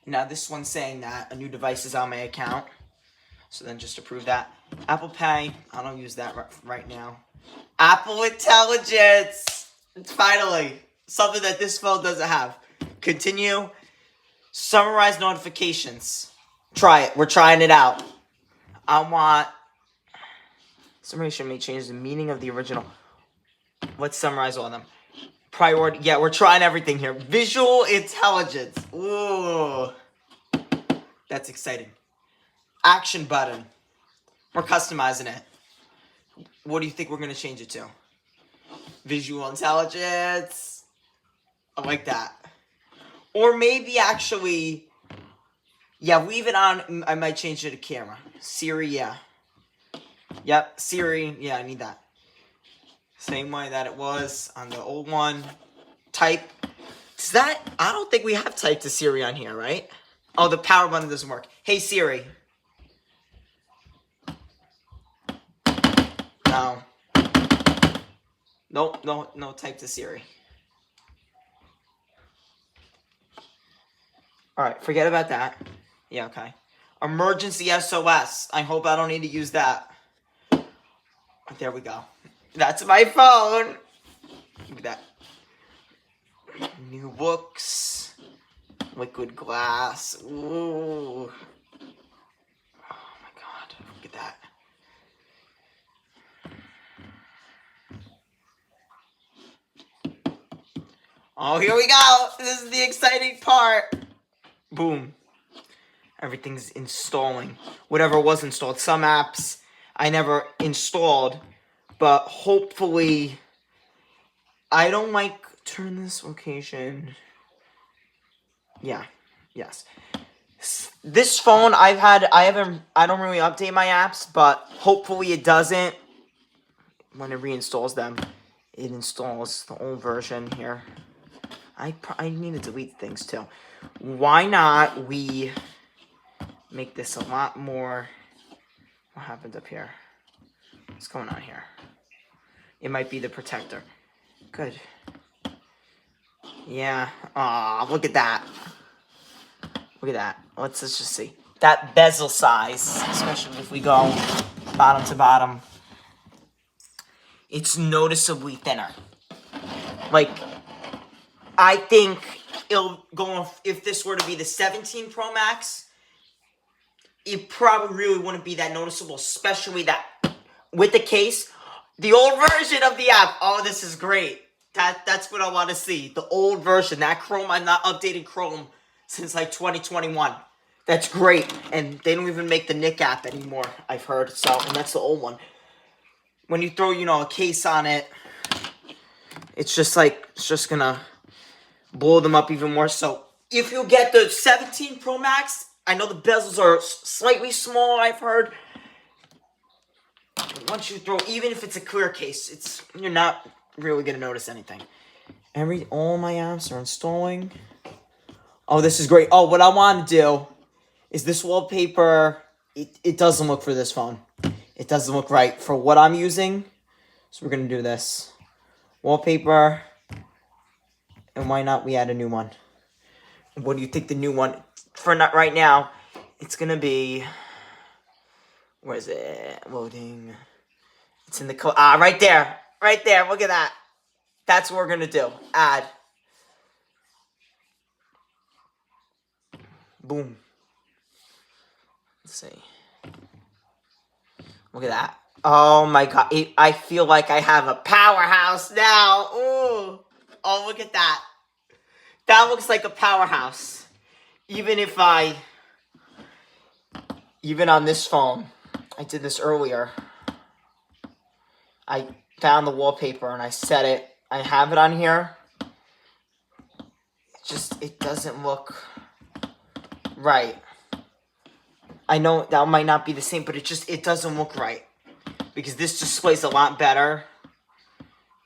Now this one's saying that a new device is on my account. So then just approve that. Apple Pay, I don't use that right now. Apple Intelligence! It's finally something that this phone doesn't have. Continue. Summarize notifications. Try it. We're trying it out. I want... Summation may change the meaning of the original. Let's summarize all of them. Priority. Yeah, we're trying everything here. Visual intelligence. Ooh. That's exciting. Action button. We're customizing it. What do you think we're going to change it to? Visual intelligence. I like that. Or maybe actually... Yeah, leave it on. I might change it to camera. Siri, yeah. Yep, Siri. Yeah, I need that. Same way that it was on the old one. Type. Is that... I don't think we have type to Siri on here, right? Oh, the power button doesn't work. Hey, Siri. No. Nope, no type to Siri. Alright, forget about that. Yeah, okay. Emergency SOS. I hope I don't need to use that. There we go. That's my phone. Look at that. New books. Liquid glass. Ooh. Oh my god. Look at that. Oh, here we go. This is the exciting part. Boom. Everything's installing. Whatever was installed. Some apps I never installed. But hopefully... I don't like... Turn this location... Yeah. Yes. This phone I don't really update my apps, but hopefully it doesn't. When it reinstalls them, it installs the old version here. I need to delete things too. Why not we make this a lot more... What happened up here? What's going on here? It might be the protector. Good. Yeah. Aw, look at that. Look at that. Let's just see. That bezel size, especially if we go bottom to bottom, it's noticeably thinner. Like, I think it'll go, if this were to be the 17 Pro Max, it probably really wouldn't be that noticeable, especially that with the case, the old version of the app. Oh, this is great. That's what I want to see. The old version, that Chrome. I'm not updating Chrome since like 2021. That's great. And they don't even make the Nick app anymore, I've heard. So, and that's the old one. When you throw, a case on it, it's just gonna blow them up even more. So, if you get the 17 Pro Max, I know the bezels are slightly smaller, I've heard. Once you throw, even if it's a clear case, you're not really gonna notice anything. All my apps are installing. Oh, this is great. Oh, what I want to do is this wallpaper. It doesn't look for this phone. It doesn't look right for what I'm using. So we're gonna do this wallpaper. And why not we add a new one? What do you think the new one for not right now? It's gonna be. Where is it? Loading. It's in the right there. Right there. Look at that. That's what we're gonna do. Add. Boom. Let's see. Look at that. Oh my god. I feel like I have a powerhouse now. Ooh. Oh, look at that. That looks like a powerhouse. Even on this phone, I did this earlier. I found the wallpaper and I set it. I have it on here. It doesn't look Right. I know that might not be the same, but it doesn't look right. Because this displays a lot better.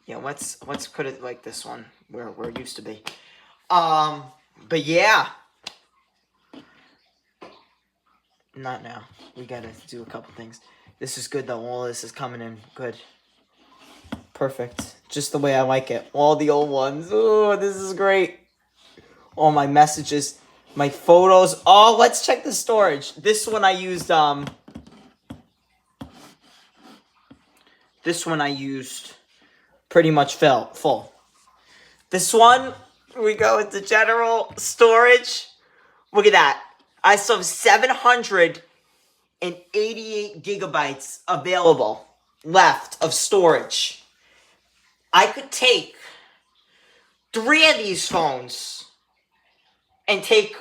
Yeah, let's put it like this one, where it used to be. But yeah. Not now. We gotta do a couple things. This is good though. All this is coming in good. Perfect. Just the way I like it. All the old ones. Oh, this is great. All my messages, my photos. Oh, let's check the storage. This one I used, this one I used pretty much full. This one, we go into general storage. Look at that. I still have 788 gigabytes available left of storage. I could take 3 of these phones and take,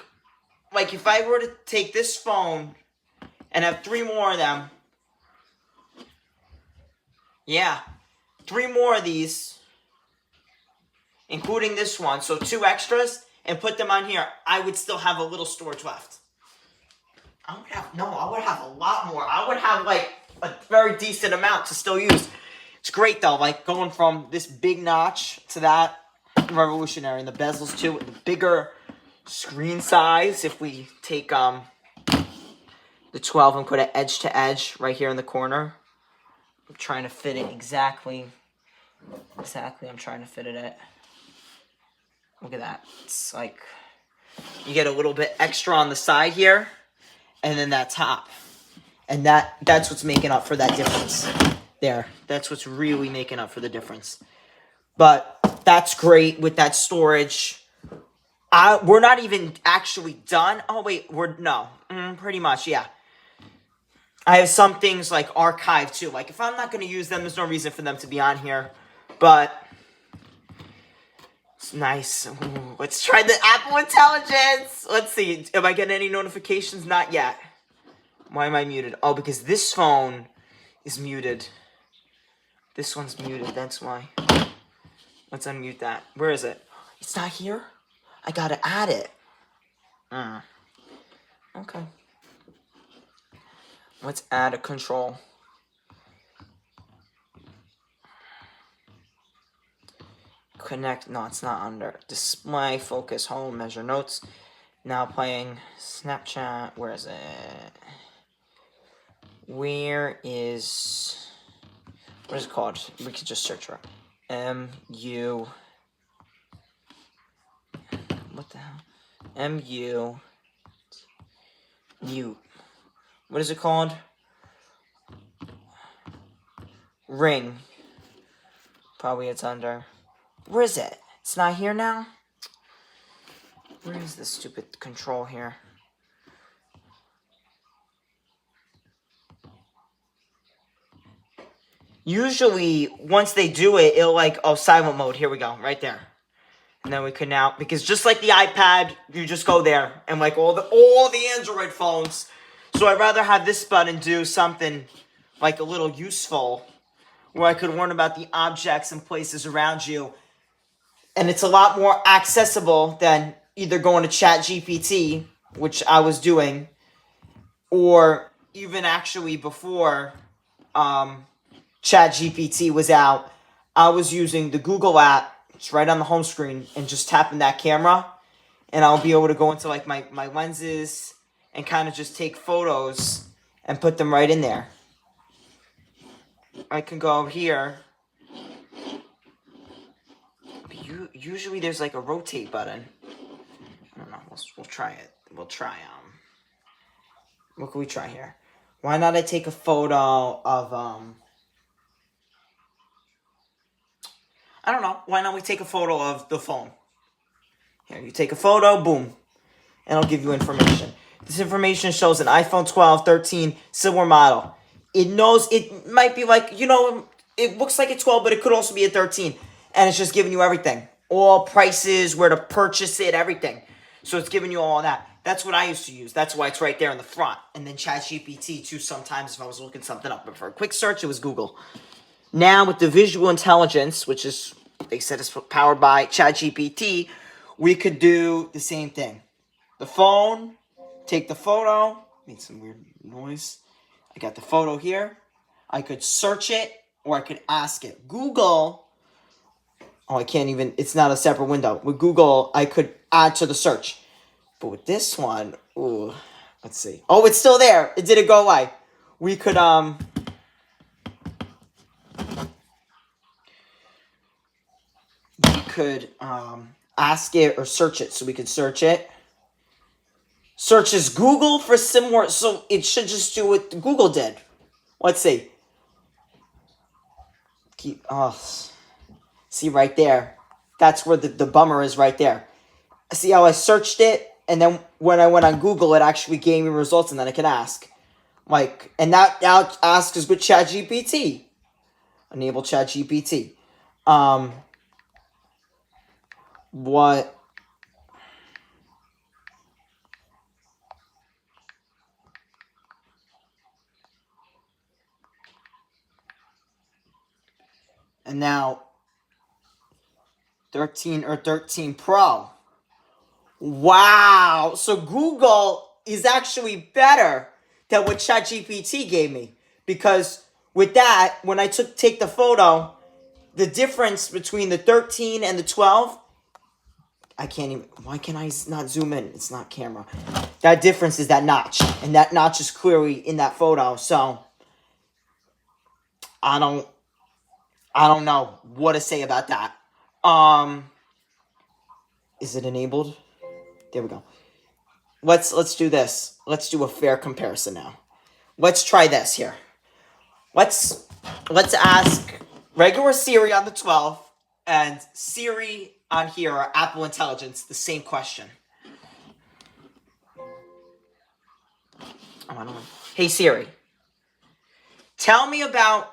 like, if I were to take this phone and have 3 more of them, yeah, 3 more of these, including this one, so 2 extras, and put them on here, I would still have a little storage left. I would have a lot more. I would have, like, a very decent amount to still use. It's great, though, like, going from this big notch to that, revolutionary. And the bezels, too, the bigger screen size. If we take, the 12 and put it edge to edge right here in the corner. I'm trying to fit it exactly. I'm trying to fit it at. Look at that. It's like, you get a little bit extra on the side here. And then that top. And that's what's making up for that difference. There. That's what's really making up for the difference. But that's great with that storage. We're not even actually done. Oh, wait. Pretty much, yeah. I have some things like archived too. Like if I'm not going to use them, there's no reason for them to be on here. But it's nice. Ooh, let's try the Apple Intelligence. Let's see. Am I getting any notifications? Not yet. Why am I muted? Oh, because this phone is muted. This one's muted. That's why. Let's unmute that. Where is it? It's not here? I got to add it. Okay. Let's add a control. Connect. No, it's not under. Display, focus, home, measure notes. Now playing Snapchat. Where is it? What is it called? We could just search for it. MU. What the hell? MU. Mute. What is it called? Ring. Probably it's under. Where is it? It's not here now? Where is this stupid control here? Usually, once they do it, it'll like, oh, silent mode. Here we go. Right there. And then we can now, because just like the iPad, you just go there. And like all the Android phones. So I'd rather have this button do something like a little useful. Where I could learn about the objects and places around you. And it's a lot more accessible than either going to ChatGPT, which I was doing. Or even actually before ChatGPT was out, I was using the Google app. It's right on the home screen, and just tapping that camera, and I'll be able to go into like my lenses and kind of just take photos and put them right in there. I can go here. Usually there's like a rotate button. I don't know. We'll try it. We'll try what can we try here? Why not I take a photo of I don't know. Why not we take a photo of the phone? Here, you take a photo, boom. And it'll give you information. This information shows an iPhone 12, 13, silver model. It knows it might be like, it looks like a 12, but it could also be a 13. And it's just giving you everything. All prices, where to purchase it, everything. So it's giving you all that. That's what I used to use. That's why it's right there in the front. And then ChatGPT, too, sometimes if I was looking something up. But for a quick search, it was Google. Now, with the visual intelligence, which is, they said is powered by ChatGPT, we could do the same thing. The phone, take the photo. Made some weird noise. I got the photo here. I could search it or I could ask it. Google. Oh, I can't even. It's not a separate window. With Google, I could add to the search. But with this one, ooh, let's see. Oh, it's still there. It didn't go away. We could ask it or search it. So we could search it. Searches Google for similar, so it should just do what Google did. Let's see. See right there. That's where the bummer is right there. See how I searched it, and then when I went on Google, it actually gave me results, and then I can ask. And that now ask is with ChatGPT. Enable ChatGPT. What? And now 13 or 13 Pro. Wow. So Google is actually better than what ChatGPT gave me. Because with that, when I take the photo, the difference between the 13 and the 12, I can't even, why can I not zoom in? It's not camera. That difference is that notch. And that notch is clearly in that photo. So I don't know what to say about that. Is it enabled? There we go. Let's do this. Let's do a fair comparison now. Let's try this here. Let's ask regular Siri on the 12 and Siri on here, or Apple Intelligence, the same question. Oh, I don't know. Hey Siri, tell me about.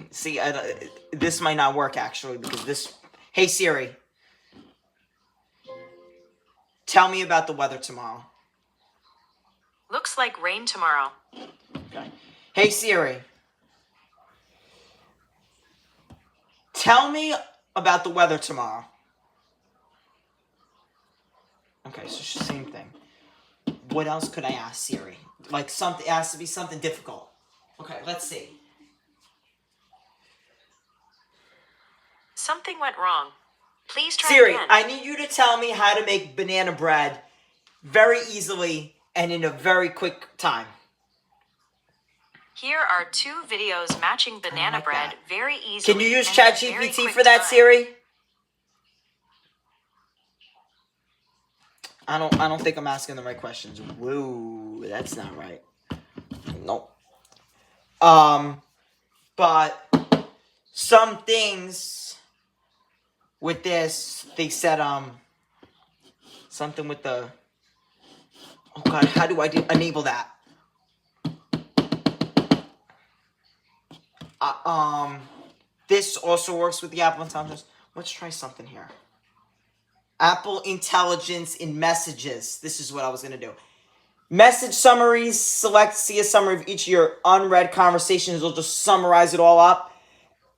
See, this might not work actually because this. Hey Siri, tell me about the weather tomorrow. Looks like rain tomorrow. Okay. Hey Siri, tell me about the weather tomorrow. Okay, so it's the same thing. What else could I ask Siri? Like something, it has to be something difficult. Okay, let's see. Something went wrong. Please try Siri, again. I need you to tell me how to make banana bread very easily and in a very quick time. Here are 2 videos matching banana bread very easily. Can you use and in a very ChatGPT quick for that, time. Siri? I don't think I'm asking the right questions. Whoa, that's not right. Nope. But some things with this, they said something with the. Oh God, how do I enable that? This also works with the Apple Intelligence. Let's try something here. Apple Intelligence in Messages. This is what I was going to do. Message summaries. See a summary of each of your unread conversations. It'll just summarize it all up.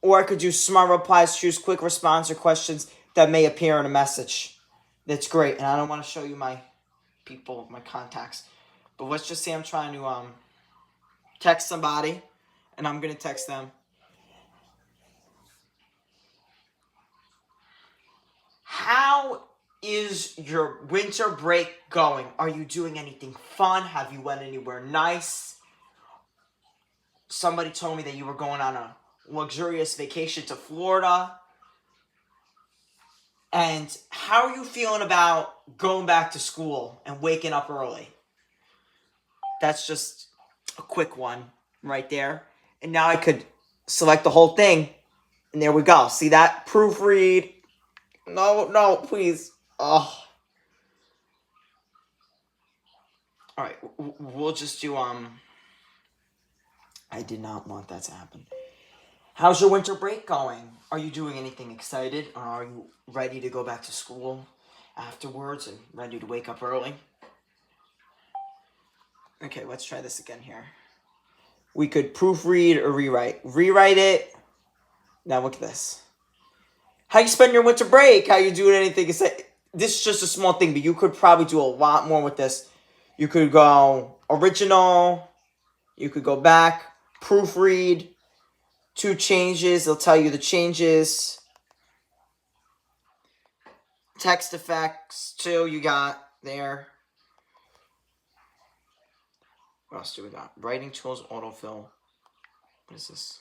Or I could do smart replies, choose quick response or questions that may appear in a message. That's great. And I don't want to show you my people, my contacts. But let's just say I'm trying to text somebody. And I'm going to text them. How is your winter break going? Are you doing anything fun? Have you went anywhere nice? Somebody told me that you were going on a luxurious vacation to Florida. And how are you feeling about going back to school and waking up early? That's just a quick one right there. And now I could select the whole thing. And there we go. See that? Proofread. No, please. Oh. All right, we'll just do, I did not want that to happen. How's your winter break going? Are you doing anything excited? Or are you ready to go back to school afterwards and ready to wake up early? Okay, let's try this again here. We could proofread or rewrite. Rewrite it. Now look at this. How you spend your winter break? How you doing anything exciting? this is just a small thing, but you could probably do a lot more with this. You could go original. You could go back, proofread, 2 changes. It'll tell you the changes. Text effects, too, you got there. What else do we got? Writing tools, autofill. What is this?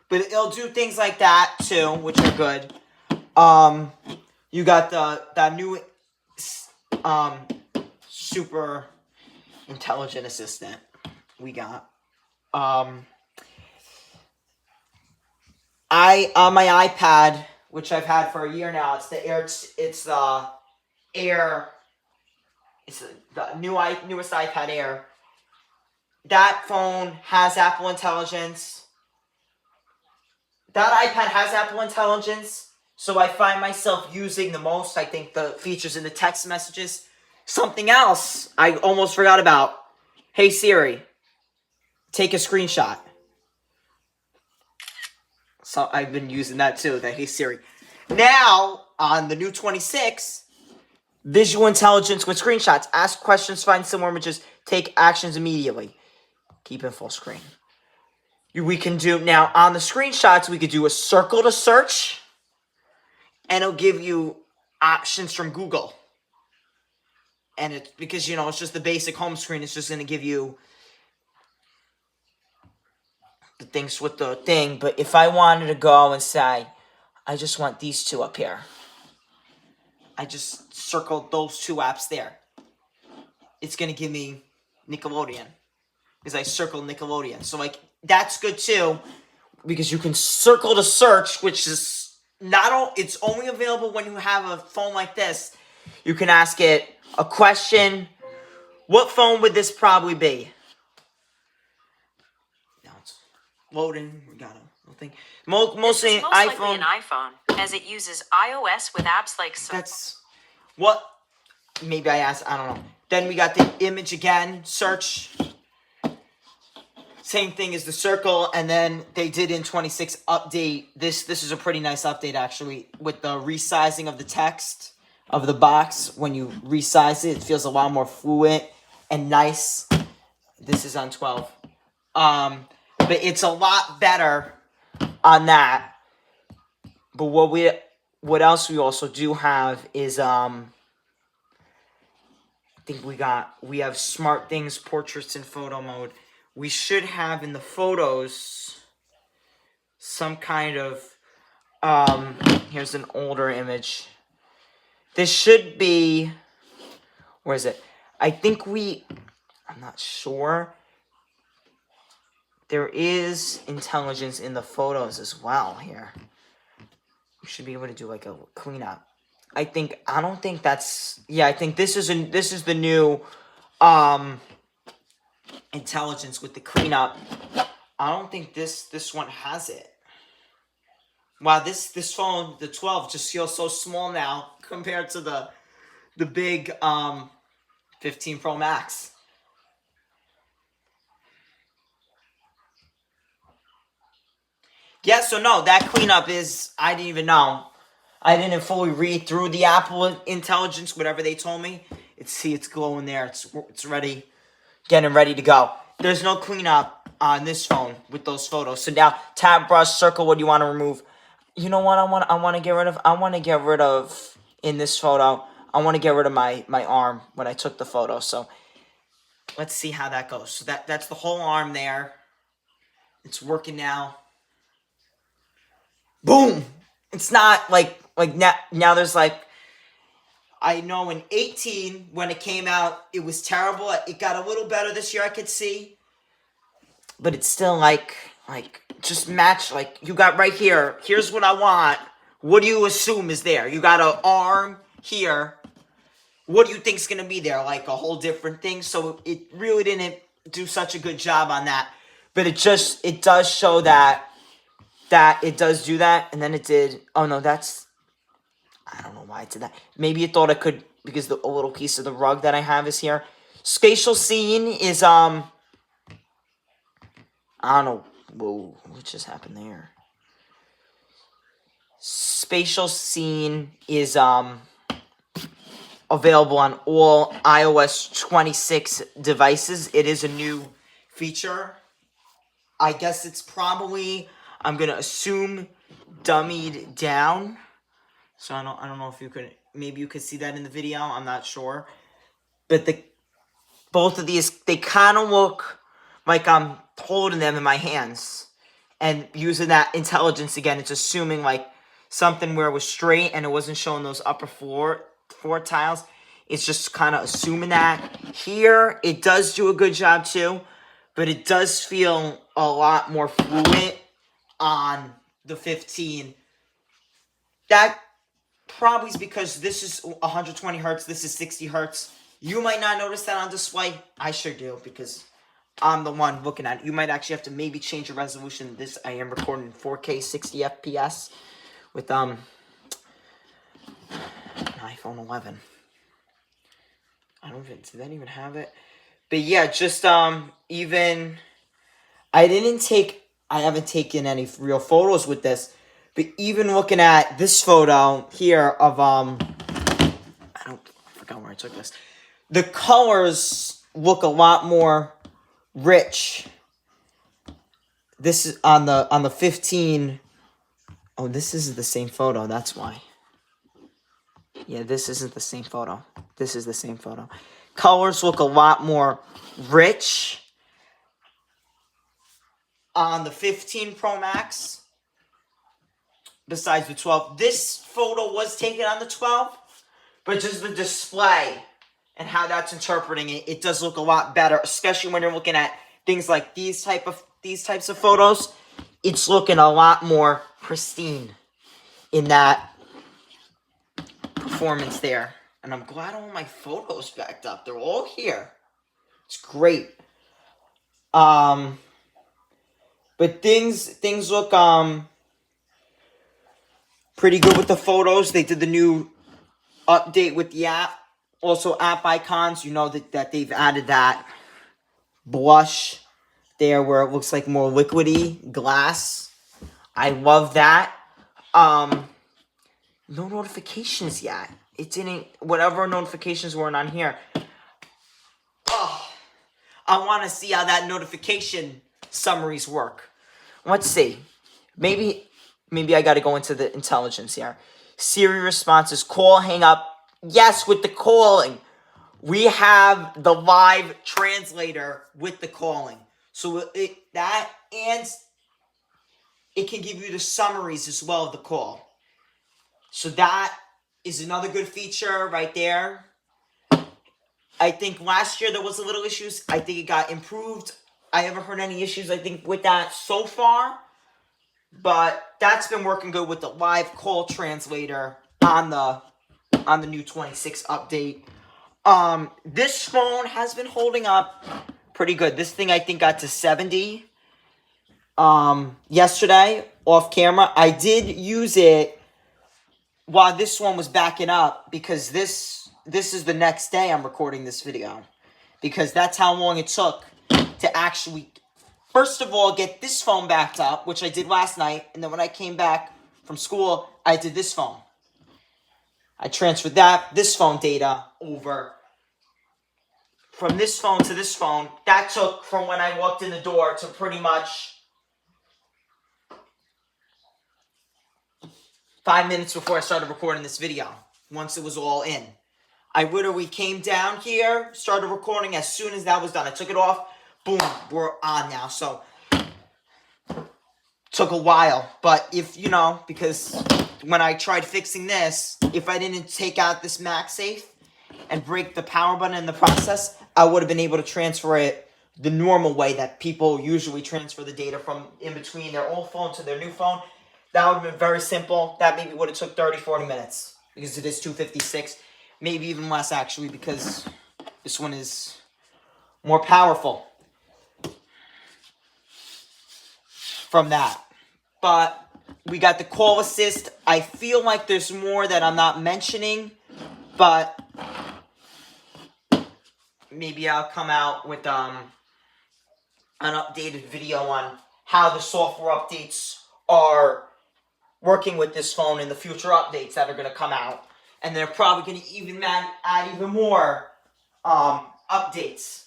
But it'll do things like that, too, which are good. You got that new super intelligent assistant we got. On my iPad, which I've had for a year now, it's the newest iPad Air. That phone has Apple Intelligence. That iPad has Apple Intelligence, so I find myself using the most, I think, the features in the text messages. Something else I almost forgot about. Hey Siri, take a screenshot. So I've been using that too, that Hey Siri. Now, on the new 26, visual intelligence with screenshots. Ask questions, find similar images, take actions immediately. Keep in full screen. We can do, now on the screenshots, we could do a circle to search, and it'll give you options from Google. And it's because, it's just the basic home screen. It's just going to give you the things with the thing. But if I wanted to go and say, I just want these 2 up here, I just circled those 2 apps there. It's going to give me Nickelodeon, because I circled Nickelodeon. So, that's good too, because you can circle to search, which is it's only available when you have a phone like this. You can ask it a question. What phone would this probably be? Now it's loading. We got a thing. Mostly This is most iPhone. likely an iPhone, as it uses iOS with apps like. That's what. Maybe I asked. I don't know. Then we got the image again. Search. Same thing as the circle, and then they did in 26 update. This is a pretty nice update, actually, with the resizing of the text of the box. When you resize it, it feels a lot more fluid and nice. This is on 12. But it's a lot better on that. But what else we also do have is I think we have smart things, portraits in photo mode. We should have in the photos some kind of here's an older image. This should be, where is it? I think I'm not sure. There is intelligence in the photos as well here. We should be able to do like a cleanup. I don't think that's, yeah, I think this is the new intelligence with the cleanup. I don't think this one has it. Wow, this phone, the 12, just feels so small now compared to the big 15 Pro Max. Yeah, so no, that cleanup is, I didn't even know. I didn't fully read through the Apple Intelligence, whatever they told me. It's glowing there. It's ready, getting ready to go. There's no cleanup on this phone with those photos. So now, tab, brush, circle, what do you want to remove? You know what I want to get rid of in this photo. I want to get rid of my arm when I took the photo. So let's see how that goes. So that's the whole arm there. It's working now. Boom! It's not like now there's like, I know in 18 when it came out, it was terrible. It got a little better this year, I could see. But it's still like just match, like you got right here. Here's what I want. What do you assume is there? You got an arm here. What do you think's gonna be there? Like a whole different thing. So it really didn't do such a good job on that. But it does show that it does do that. And then it did. Oh no, I don't know why it did that. Maybe it thought it could, because a little piece of the rug that I have is here. Spatial scene is I don't know. Whoa, what just happened there? spatial scene is available on all iOS 26 devices. It is a new feature. I guess it's probably, I'm gonna assume, dummied down. So I don't know if you could, maybe you could see that in the video. I'm not sure. But both of these, they kind of look like I'm holding them in my hands. And using that intelligence again, it's assuming like something where it was straight and it wasn't showing those upper floor tiles. It's just kind of assuming that. Here, it does do a good job too, but it does feel a lot more fluid on the 15. That probably is because this is 120 hertz, this is 60 hertz. You might not notice that on display. I sure do because I'm the one looking at it. You might actually have to maybe change the resolution. This I am recording in 4K 60 FPS with an iPhone 11. I don't even, did that even have it? But yeah, just even I haven't taken any real photos with this, but even looking at this photo here of I forgot where I took this. The colors look a lot more rich. This is on the 15. Oh, this isn't the same photo. That's why. Yeah, this isn't the same photo. This is the same photo. Colors look a lot more rich on the 15 Pro Max. Besides the 12. This photo was taken on the 12, but just the display and how that's interpreting it, it does look a lot better, especially when you're looking at things like these types of photos. It's looking a lot more pristine in that performance there. And I'm glad all my photos backed up. They're all here. It's great. But things look pretty good with the photos. They did the new update with the app. Also, app icons. You know that they've added that blush there where it looks like more liquidy glass. I love that. No notifications yet. It didn't. Whatever notifications weren't on here. Oh, I want to see how that notification summaries work. Let's see. Maybe I got to go into the intelligence here. Siri responses, call, hang up. Yes, with the calling. We have the live translator with the calling. So that and it can give you the summaries as well of the call. So that is another good feature right there. I think last year there was a little issues. I think it got improved. I haven't heard any issues, I think, with that so far. But that's been working good with the live call translator on the new 26 update. This phone has been holding up pretty good. This thing I think got to 70 yesterday off camera. I did use it while this one was backing up because this is the next day I'm recording this video. Because that's how long it took to actually, first of all, get this phone backed up, which I did last night. And then when I came back from school, I did this phone. I transferred this phone data over from this phone to this phone. That took from when I walked in the door to pretty much 5 minutes before I started recording this video. Once it was all in. I literally came down here, started recording as soon as that was done. I took it off. Boom, we're on now. So, took a while. But if, because when I tried fixing this, if I didn't take out this MagSafe and break the power button in the process, I would have been able to transfer it the normal way that people usually transfer the data from in between their old phone to their new phone. That would have been very simple. That maybe would have took 30, 40 minutes because it is 256. Maybe even less, actually, because this one is more powerful from that. But we got the call assist. I feel like there's more that I'm not mentioning, but maybe I'll come out with an updated video on how the software updates are working with this phone in the future updates that are going to come out. And they're probably going to even add even more updates.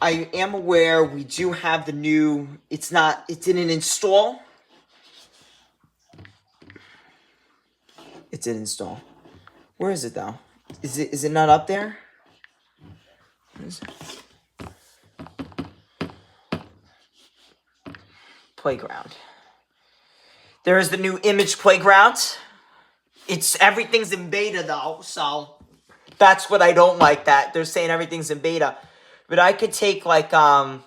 I am aware we do have the new, it didn't install. It did install. Where is it though? Is it not up there? Where is it? Playground. There is the new image playground. Everything's in beta though, so that's what I don't like, that they're saying everything's in beta. But I could take like I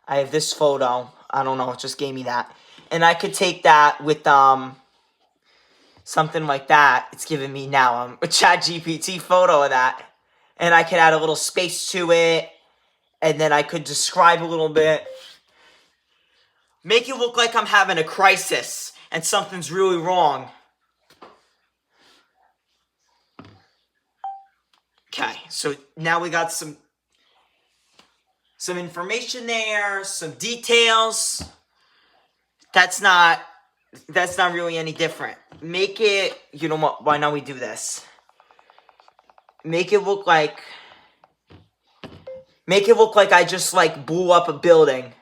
have this photo. I don't know, it just gave me that. And I could take that with something like that. It's giving me now a ChatGPT photo of that. And I could add a little space to it. And then I could describe a little bit. Make it look like I'm having a crisis and something's really wrong. Okay, so now we got some information there, some details. That's not really any different. Make it, you know what, why not we do this? Make it look like I just like blew up a building.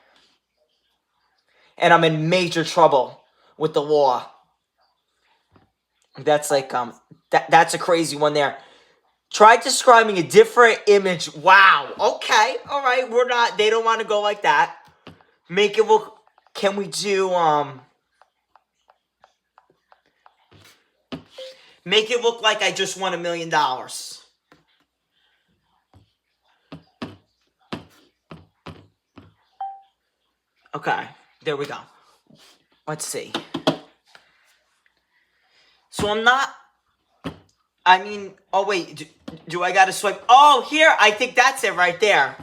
And I'm in major trouble with the law. That's like, that's a crazy one there. Try describing a different image. Wow. Okay. All right. They don't want to go like that. Make it look, can we do, make it look like I just won $1 million. Okay. There we go. Let's see. So oh wait, do I gotta swipe? Oh, here, I think that's it right there.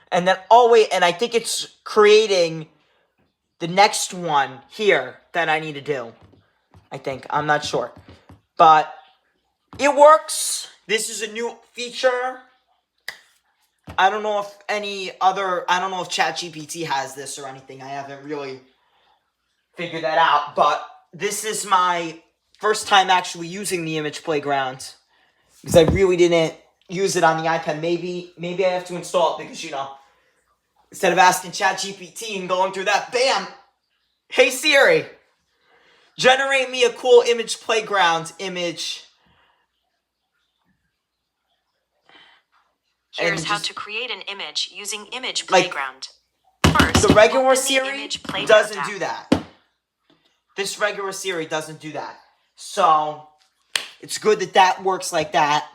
And then, oh wait, and I think it's creating the next one here that I need to do. I think, I'm not sure. But it works. This is a new feature. I don't know if ChatGPT has this or anything. I haven't really figured that out. But this is my first time actually using the image playground. Because I really didn't use it on the iPad. Maybe I have to install it because, instead of asking ChatGPT and going through that, bam! Hey Siri, generate me a cool image playground image. Here's how to create an image using Image Playground. First, the regular Siri doesn't do that. This regular Siri doesn't do that. So, it's good that works like that.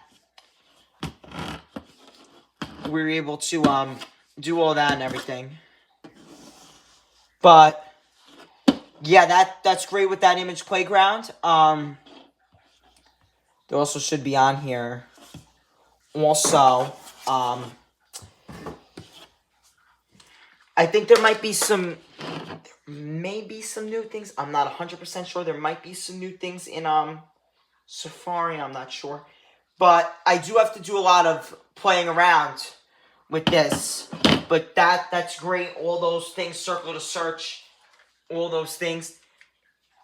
We're able to do all that and everything. But yeah, that's great with that image playground. There also should be on here. Also, I think there might be some new things. I'm not 100% sure. There might be some new things in Safari. I'm not sure. But I do have to do a lot of playing around with this. But that's great. All those things, circle to search, all those things.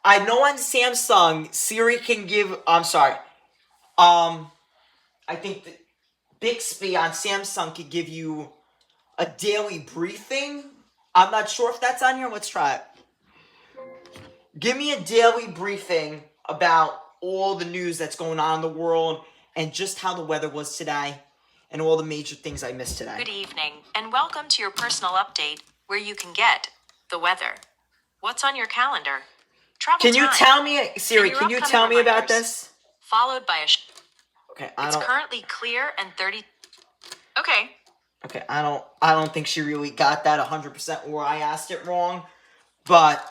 I know on Samsung, Siri can give, I'm sorry. I think that Bixby on Samsung could give you a daily briefing. I'm not sure if that's on here. Let's try it. Give me a daily briefing about all the news that's going on in the world and just how the weather was today and all the major things I missed today. Good evening, and welcome to your personal update where you can get the weather. What's on your calendar? Travel Can you time, tell me, Siri, can you tell me about this? Followed by Okay, it's currently clear and 30. Okay. Okay, I don't think she really got that 100% or I asked it wrong, but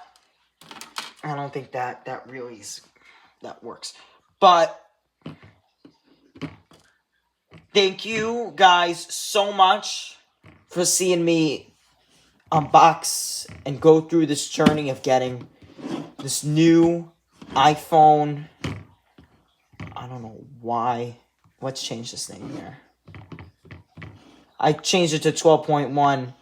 I don't think that really that works. But thank you guys so much for seeing me unbox and go through this journey of getting this new iPhone. I don't know why. Let's change this thing here. I changed it to 12.1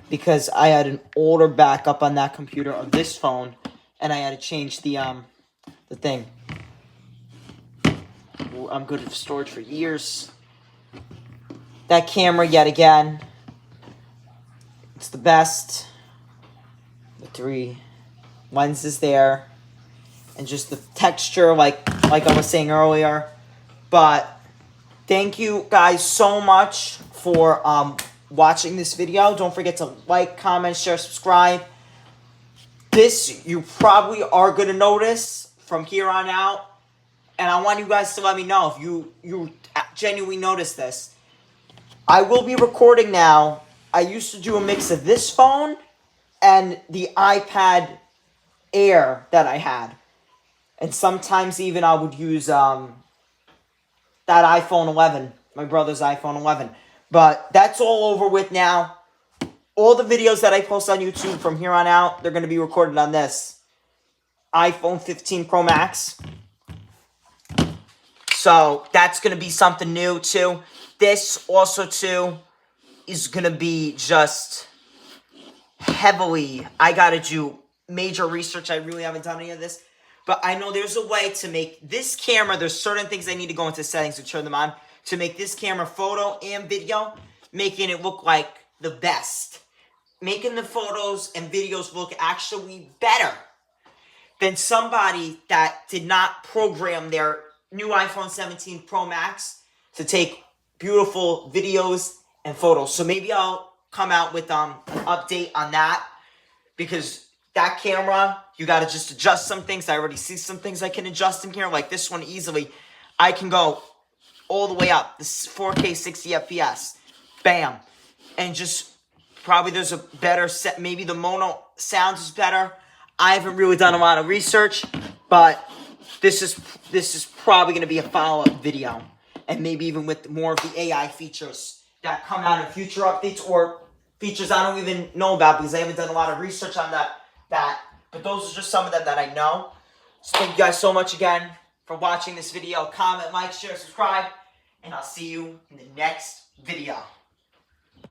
because I had an older backup on that computer of this phone and I had to change the thing. I'm good for storage for years. That camera, yet again, it's the best. The 3 lenses there, and just the texture, like I was saying earlier. But thank you guys so much for watching this video. Don't forget to like, comment, share, subscribe. This you probably are going to notice from here on out. And I want you guys to let me know if you genuinely notice this. I will be recording now. I used to do a mix of this phone and the iPad Air that I had. And sometimes even I would use that iPhone 11, my brother's iPhone 11. But that's all over with now. All the videos that I post on YouTube from here on out, they're going to be recorded on this iPhone 15 Pro Max. So that's going to be something new too. This also too is going to be just heavily, I got to do major research. I really haven't done any of this. But I know there's a way to make this camera, there's certain things I need to go into settings to turn them on, to make this camera photo and video, making it look like the best. Making the photos and videos look actually better than somebody that did not program their new iPhone 17 Pro Max to take beautiful videos and photos. So maybe I'll come out with an update on that, because that camera, you got to just adjust some things. I already see some things I can adjust in here, like this one easily. I can go all the way up, this 4K 60 FPS, bam, and just probably there's a better set. Maybe the mono sounds is better. I haven't really done a lot of research, but this is probably going to be a follow-up video, and maybe even with more of the AI features that come out in future updates, or features I don't even know about because I haven't done a lot of research on that. But those are just some of them that I know. So thank you guys so much again for watching this video. Comment, like, share, subscribe, and I'll see you in the next video.